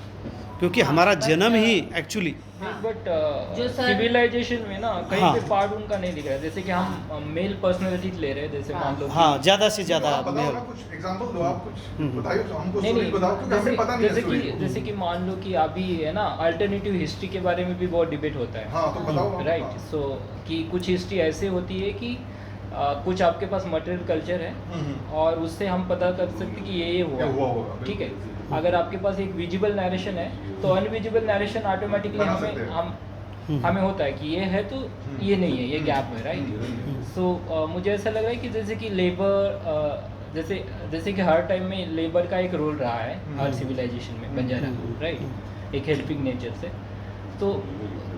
क्योंकि हमारा जन्म ही एक्चुअली, बट जो सर- सिविलाइजेशन में ना कहीं हाँ। पे पार्ट उनका नहीं दिख रहा है। जैसे कि हम मेल पर्सनालिटी ले रहे हैं, जैसे मान लो कि- हाँ, ज़्यादा से ज़्यादा आप बताओ मेल। ना, कुछ एग्जांपल दो, आप कुछ बताइए, तो हमको नहीं स्टोरी नहीं, बताओ, क्योंकि हमें पता नहीं है स्टोरी को। जैसे कि मान लो कि अभी है ना अल्टरनेटिव हिस्ट्री के बारे में भी बहुत डिबेट होता है, हाँ, तो बताओ आप। राइट। हाँ। सो कि कुछ हिस्ट्री ऐसे होती है कि कुछ आपके पास मटेरियल कल्चर है और उससे हम पता कर सकते कि ये हुआ हुआ होगा, ठीक है। अगर आपके पास एक विजिबल नरेशन है तो अनविजिबल नरेशन ऑटोमेटिकली बना सकते हैं। हमें होता है कि ये है तो ये नहीं है, ये गैप है, राइट। सो मुझे ऐसा लग रहा है कि जैसे कि लेबर जैसे कि हर टाइम में लेबर का एक रोल रहा है हर सिविलाइजेशन में बंजारा, राइट, एक हेल्पिंग नेचर से।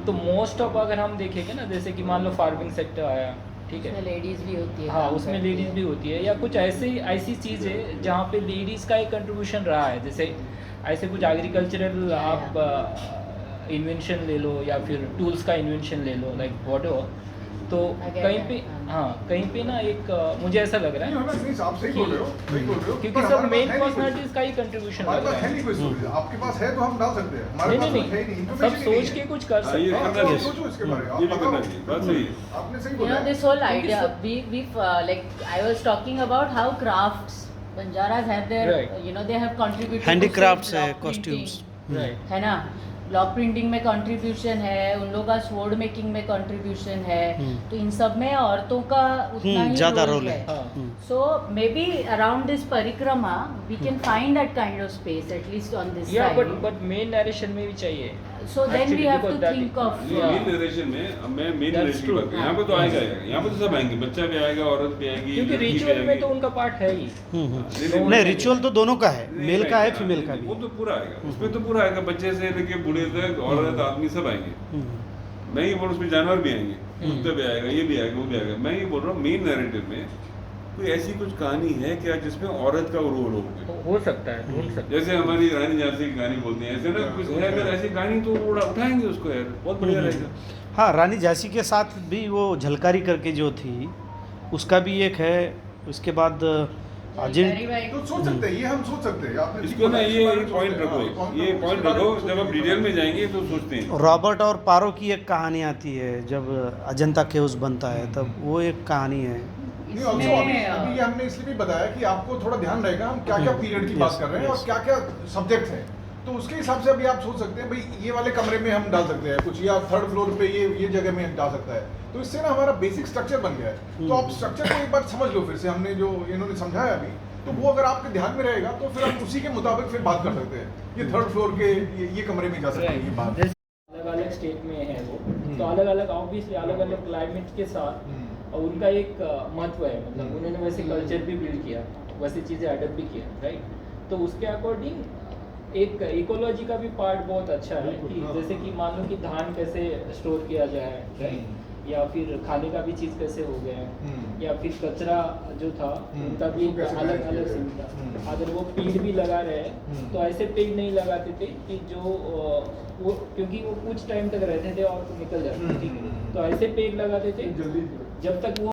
तो मोस्ट ऑफ अगर हम देखेंगे ना, जैसे कि मान लो फार्मिंग सेक्टर आया, ठीक है, लेडीज भी होती है, हाँ काम उसमें करती लेडीज़ भी होती है, या कुछ ऐसी चीज़ है जहाँ पे लेडीज़ का एक कंट्रीब्यूशन रहा है। जैसे ऐसे कुछ एग्रीकल्चरल आप इन्वेंशन ले लो या फिर टूल्स का इन्वेंशन ले लो, लाइक व्हाटएवर। तो कहीं पे कहीं पे ना एक मुझे ऐसा लग रहा है नहीं, आप सही बोल रहे हो, सही बोल रहे हो, क्योंकि पर सब हमारे मेन पास है नहीं कोई- पर्सनालिटीज का ही कंट्रीब्यूशन हमारे लग पास रहा है है। नहीं कोई स्टोरी, आपके पास है तो हम डाल सकते हैं, हमारे नहीं पास नहीं तो है ही नहीं, नहीं, information सब ही नहीं सोच है। के कुछ कर हाँ, ये सकते हैं। करना आप चाहिए। सोचो इसके बारे में, आप ये भी बताओ। करना चाहिए, बात सही है। आपने सही You बोला know, है। this whole idea, we like, I was talking about how crafts, Banjaras have their, Right. you know, they have contributed to Handicrafts block है, printing, costumes। राइट, है ना, ब्लॉक प्रिंटिंग में कंट्रीब्यूशन है, उन लोगों का स्वॉर्ड मेकिंग में कंट्रीब्यूशन है, तो इन सब में औरतों का उतना ही ज़्यादा रोल रोल है। है। हाँ So maybe around this परिक्रमा we can find that kind of space at least on this या side. बट मेन नरेशन में भी चाहिए। So then Actually, we have to because that think is- of Yeah. Main narration में अब मैं मेन That's नरेशन की true. बात करूं, यहाँ पे तो आएगा, यहाँ पे तो सब आएंगे, बच्चा भी आएगा, औरत भी आएगी, क्योंकि लड़की भी रिचुअल में आएगी। तो उनका पार्ट है ही। नहीं, रिचुअल तो दोनों का है, नहीं, मेल का है, नहीं, फीमेल का वो भी। तो पूरा आएगा, उसमें तो पूरा आएगा, बच्चे से लेके बूढ़े तक, औरत आदमी सब आएंगे। मैं ये बोल रहा हूँ उसमें जानवर भी आएंगे, कुत्ता भी आएगा, ये भी आएगा, वो भी आएगा। मैं ये बोल रहा हूँ मेन नैरेटिव में कोई ऐसी कुछ कहानी है क्या जिसमें औरत का रोल हो सकता है, ढूंढ सकते हैं। जैसे हमारी रानी झांसी की कहानी बोलते हैं, ऐसे ना कुछ है, अगर ऐसी कहानी तो उठाएंगे उसको यार, बहुत बढ़िया रहेगा। हाँ, रानी झांसी के साथ भी वो झलकारी करके जो थी उसका भी एक है। उसके बाद जिन Very well. तो सोच सकते हैं, ये हम सोच सकते हैं। आपने इसको ना ये पॉइंट हाँ, रखो, ये पॉइंट रखो, जब आप डिटेल में जाएंगे तो सोचते हैं। रॉबर्ट और पारो की एक कहानी आती है, जब अजंता केव्स बनता है तब वो एक कहानी है। नहीं, also अभी ये हमने इसलिए भी बताया कि आपको थोड़ा ध्यान रहेगा हम क्या क्या पीरियड की बात कर रहे हैं और क्या क्या सब्जेक्ट हैं, तो उसके हिसाब से अभी आप सोच सकते हैं भाई ये वाले कमरे में हम डाल सकते हैं कुछ, या थर्ड फ्लोर पे ये जगह में डाल सकता है। तो इससे ना हमारा बेसिक स्ट्रक्चर बन गया है। तो आप स्ट्रक्चर को एक बार समझ लो फिर से, हमने जो इन्होंने समझाया अभी, तो वो अगर आपके ध्यान में रहेगा तो फिर हम उसी के मुताबिक फिर बात कर सकते हैं। ये थर्ड फ्लोर के ये कमरे में जा सकते हैं, ये बात। अलग अलग स्टेट में है वो, तो अलग अलग ऑब्वियसली अलग अलग क्लाइमेट के साथ और उनका एक महत्व है, मतलब उन्होंने वैसे कल्चर भी बिल्ड किया, वैसे चीज़ें अडप्ट भी किया, राइट। तो उसके अकॉर्डिंग एक इकोलॉजी का भी पार्ट बहुत अच्छा है कि जैसे कि मान लो कि धान कैसे स्टोर किया जाए, राइट, या फिर खाने का भी चीज़ कैसे हो गया है, या फिर कचरा जो था उनका भी एक कैसे अलग manage अलग किया सीन जाए। था। अगर वो पेड़ भी लगा रहे हैं तो ऐसे पेड़ नहीं लगाते थे कि जो वो, क्योंकि वो कुछ टाइम तक रहते थे और निकल जाते थे, ठीक है, तो ऐसे पेड़ लगाते थे जल्दी जब तक वो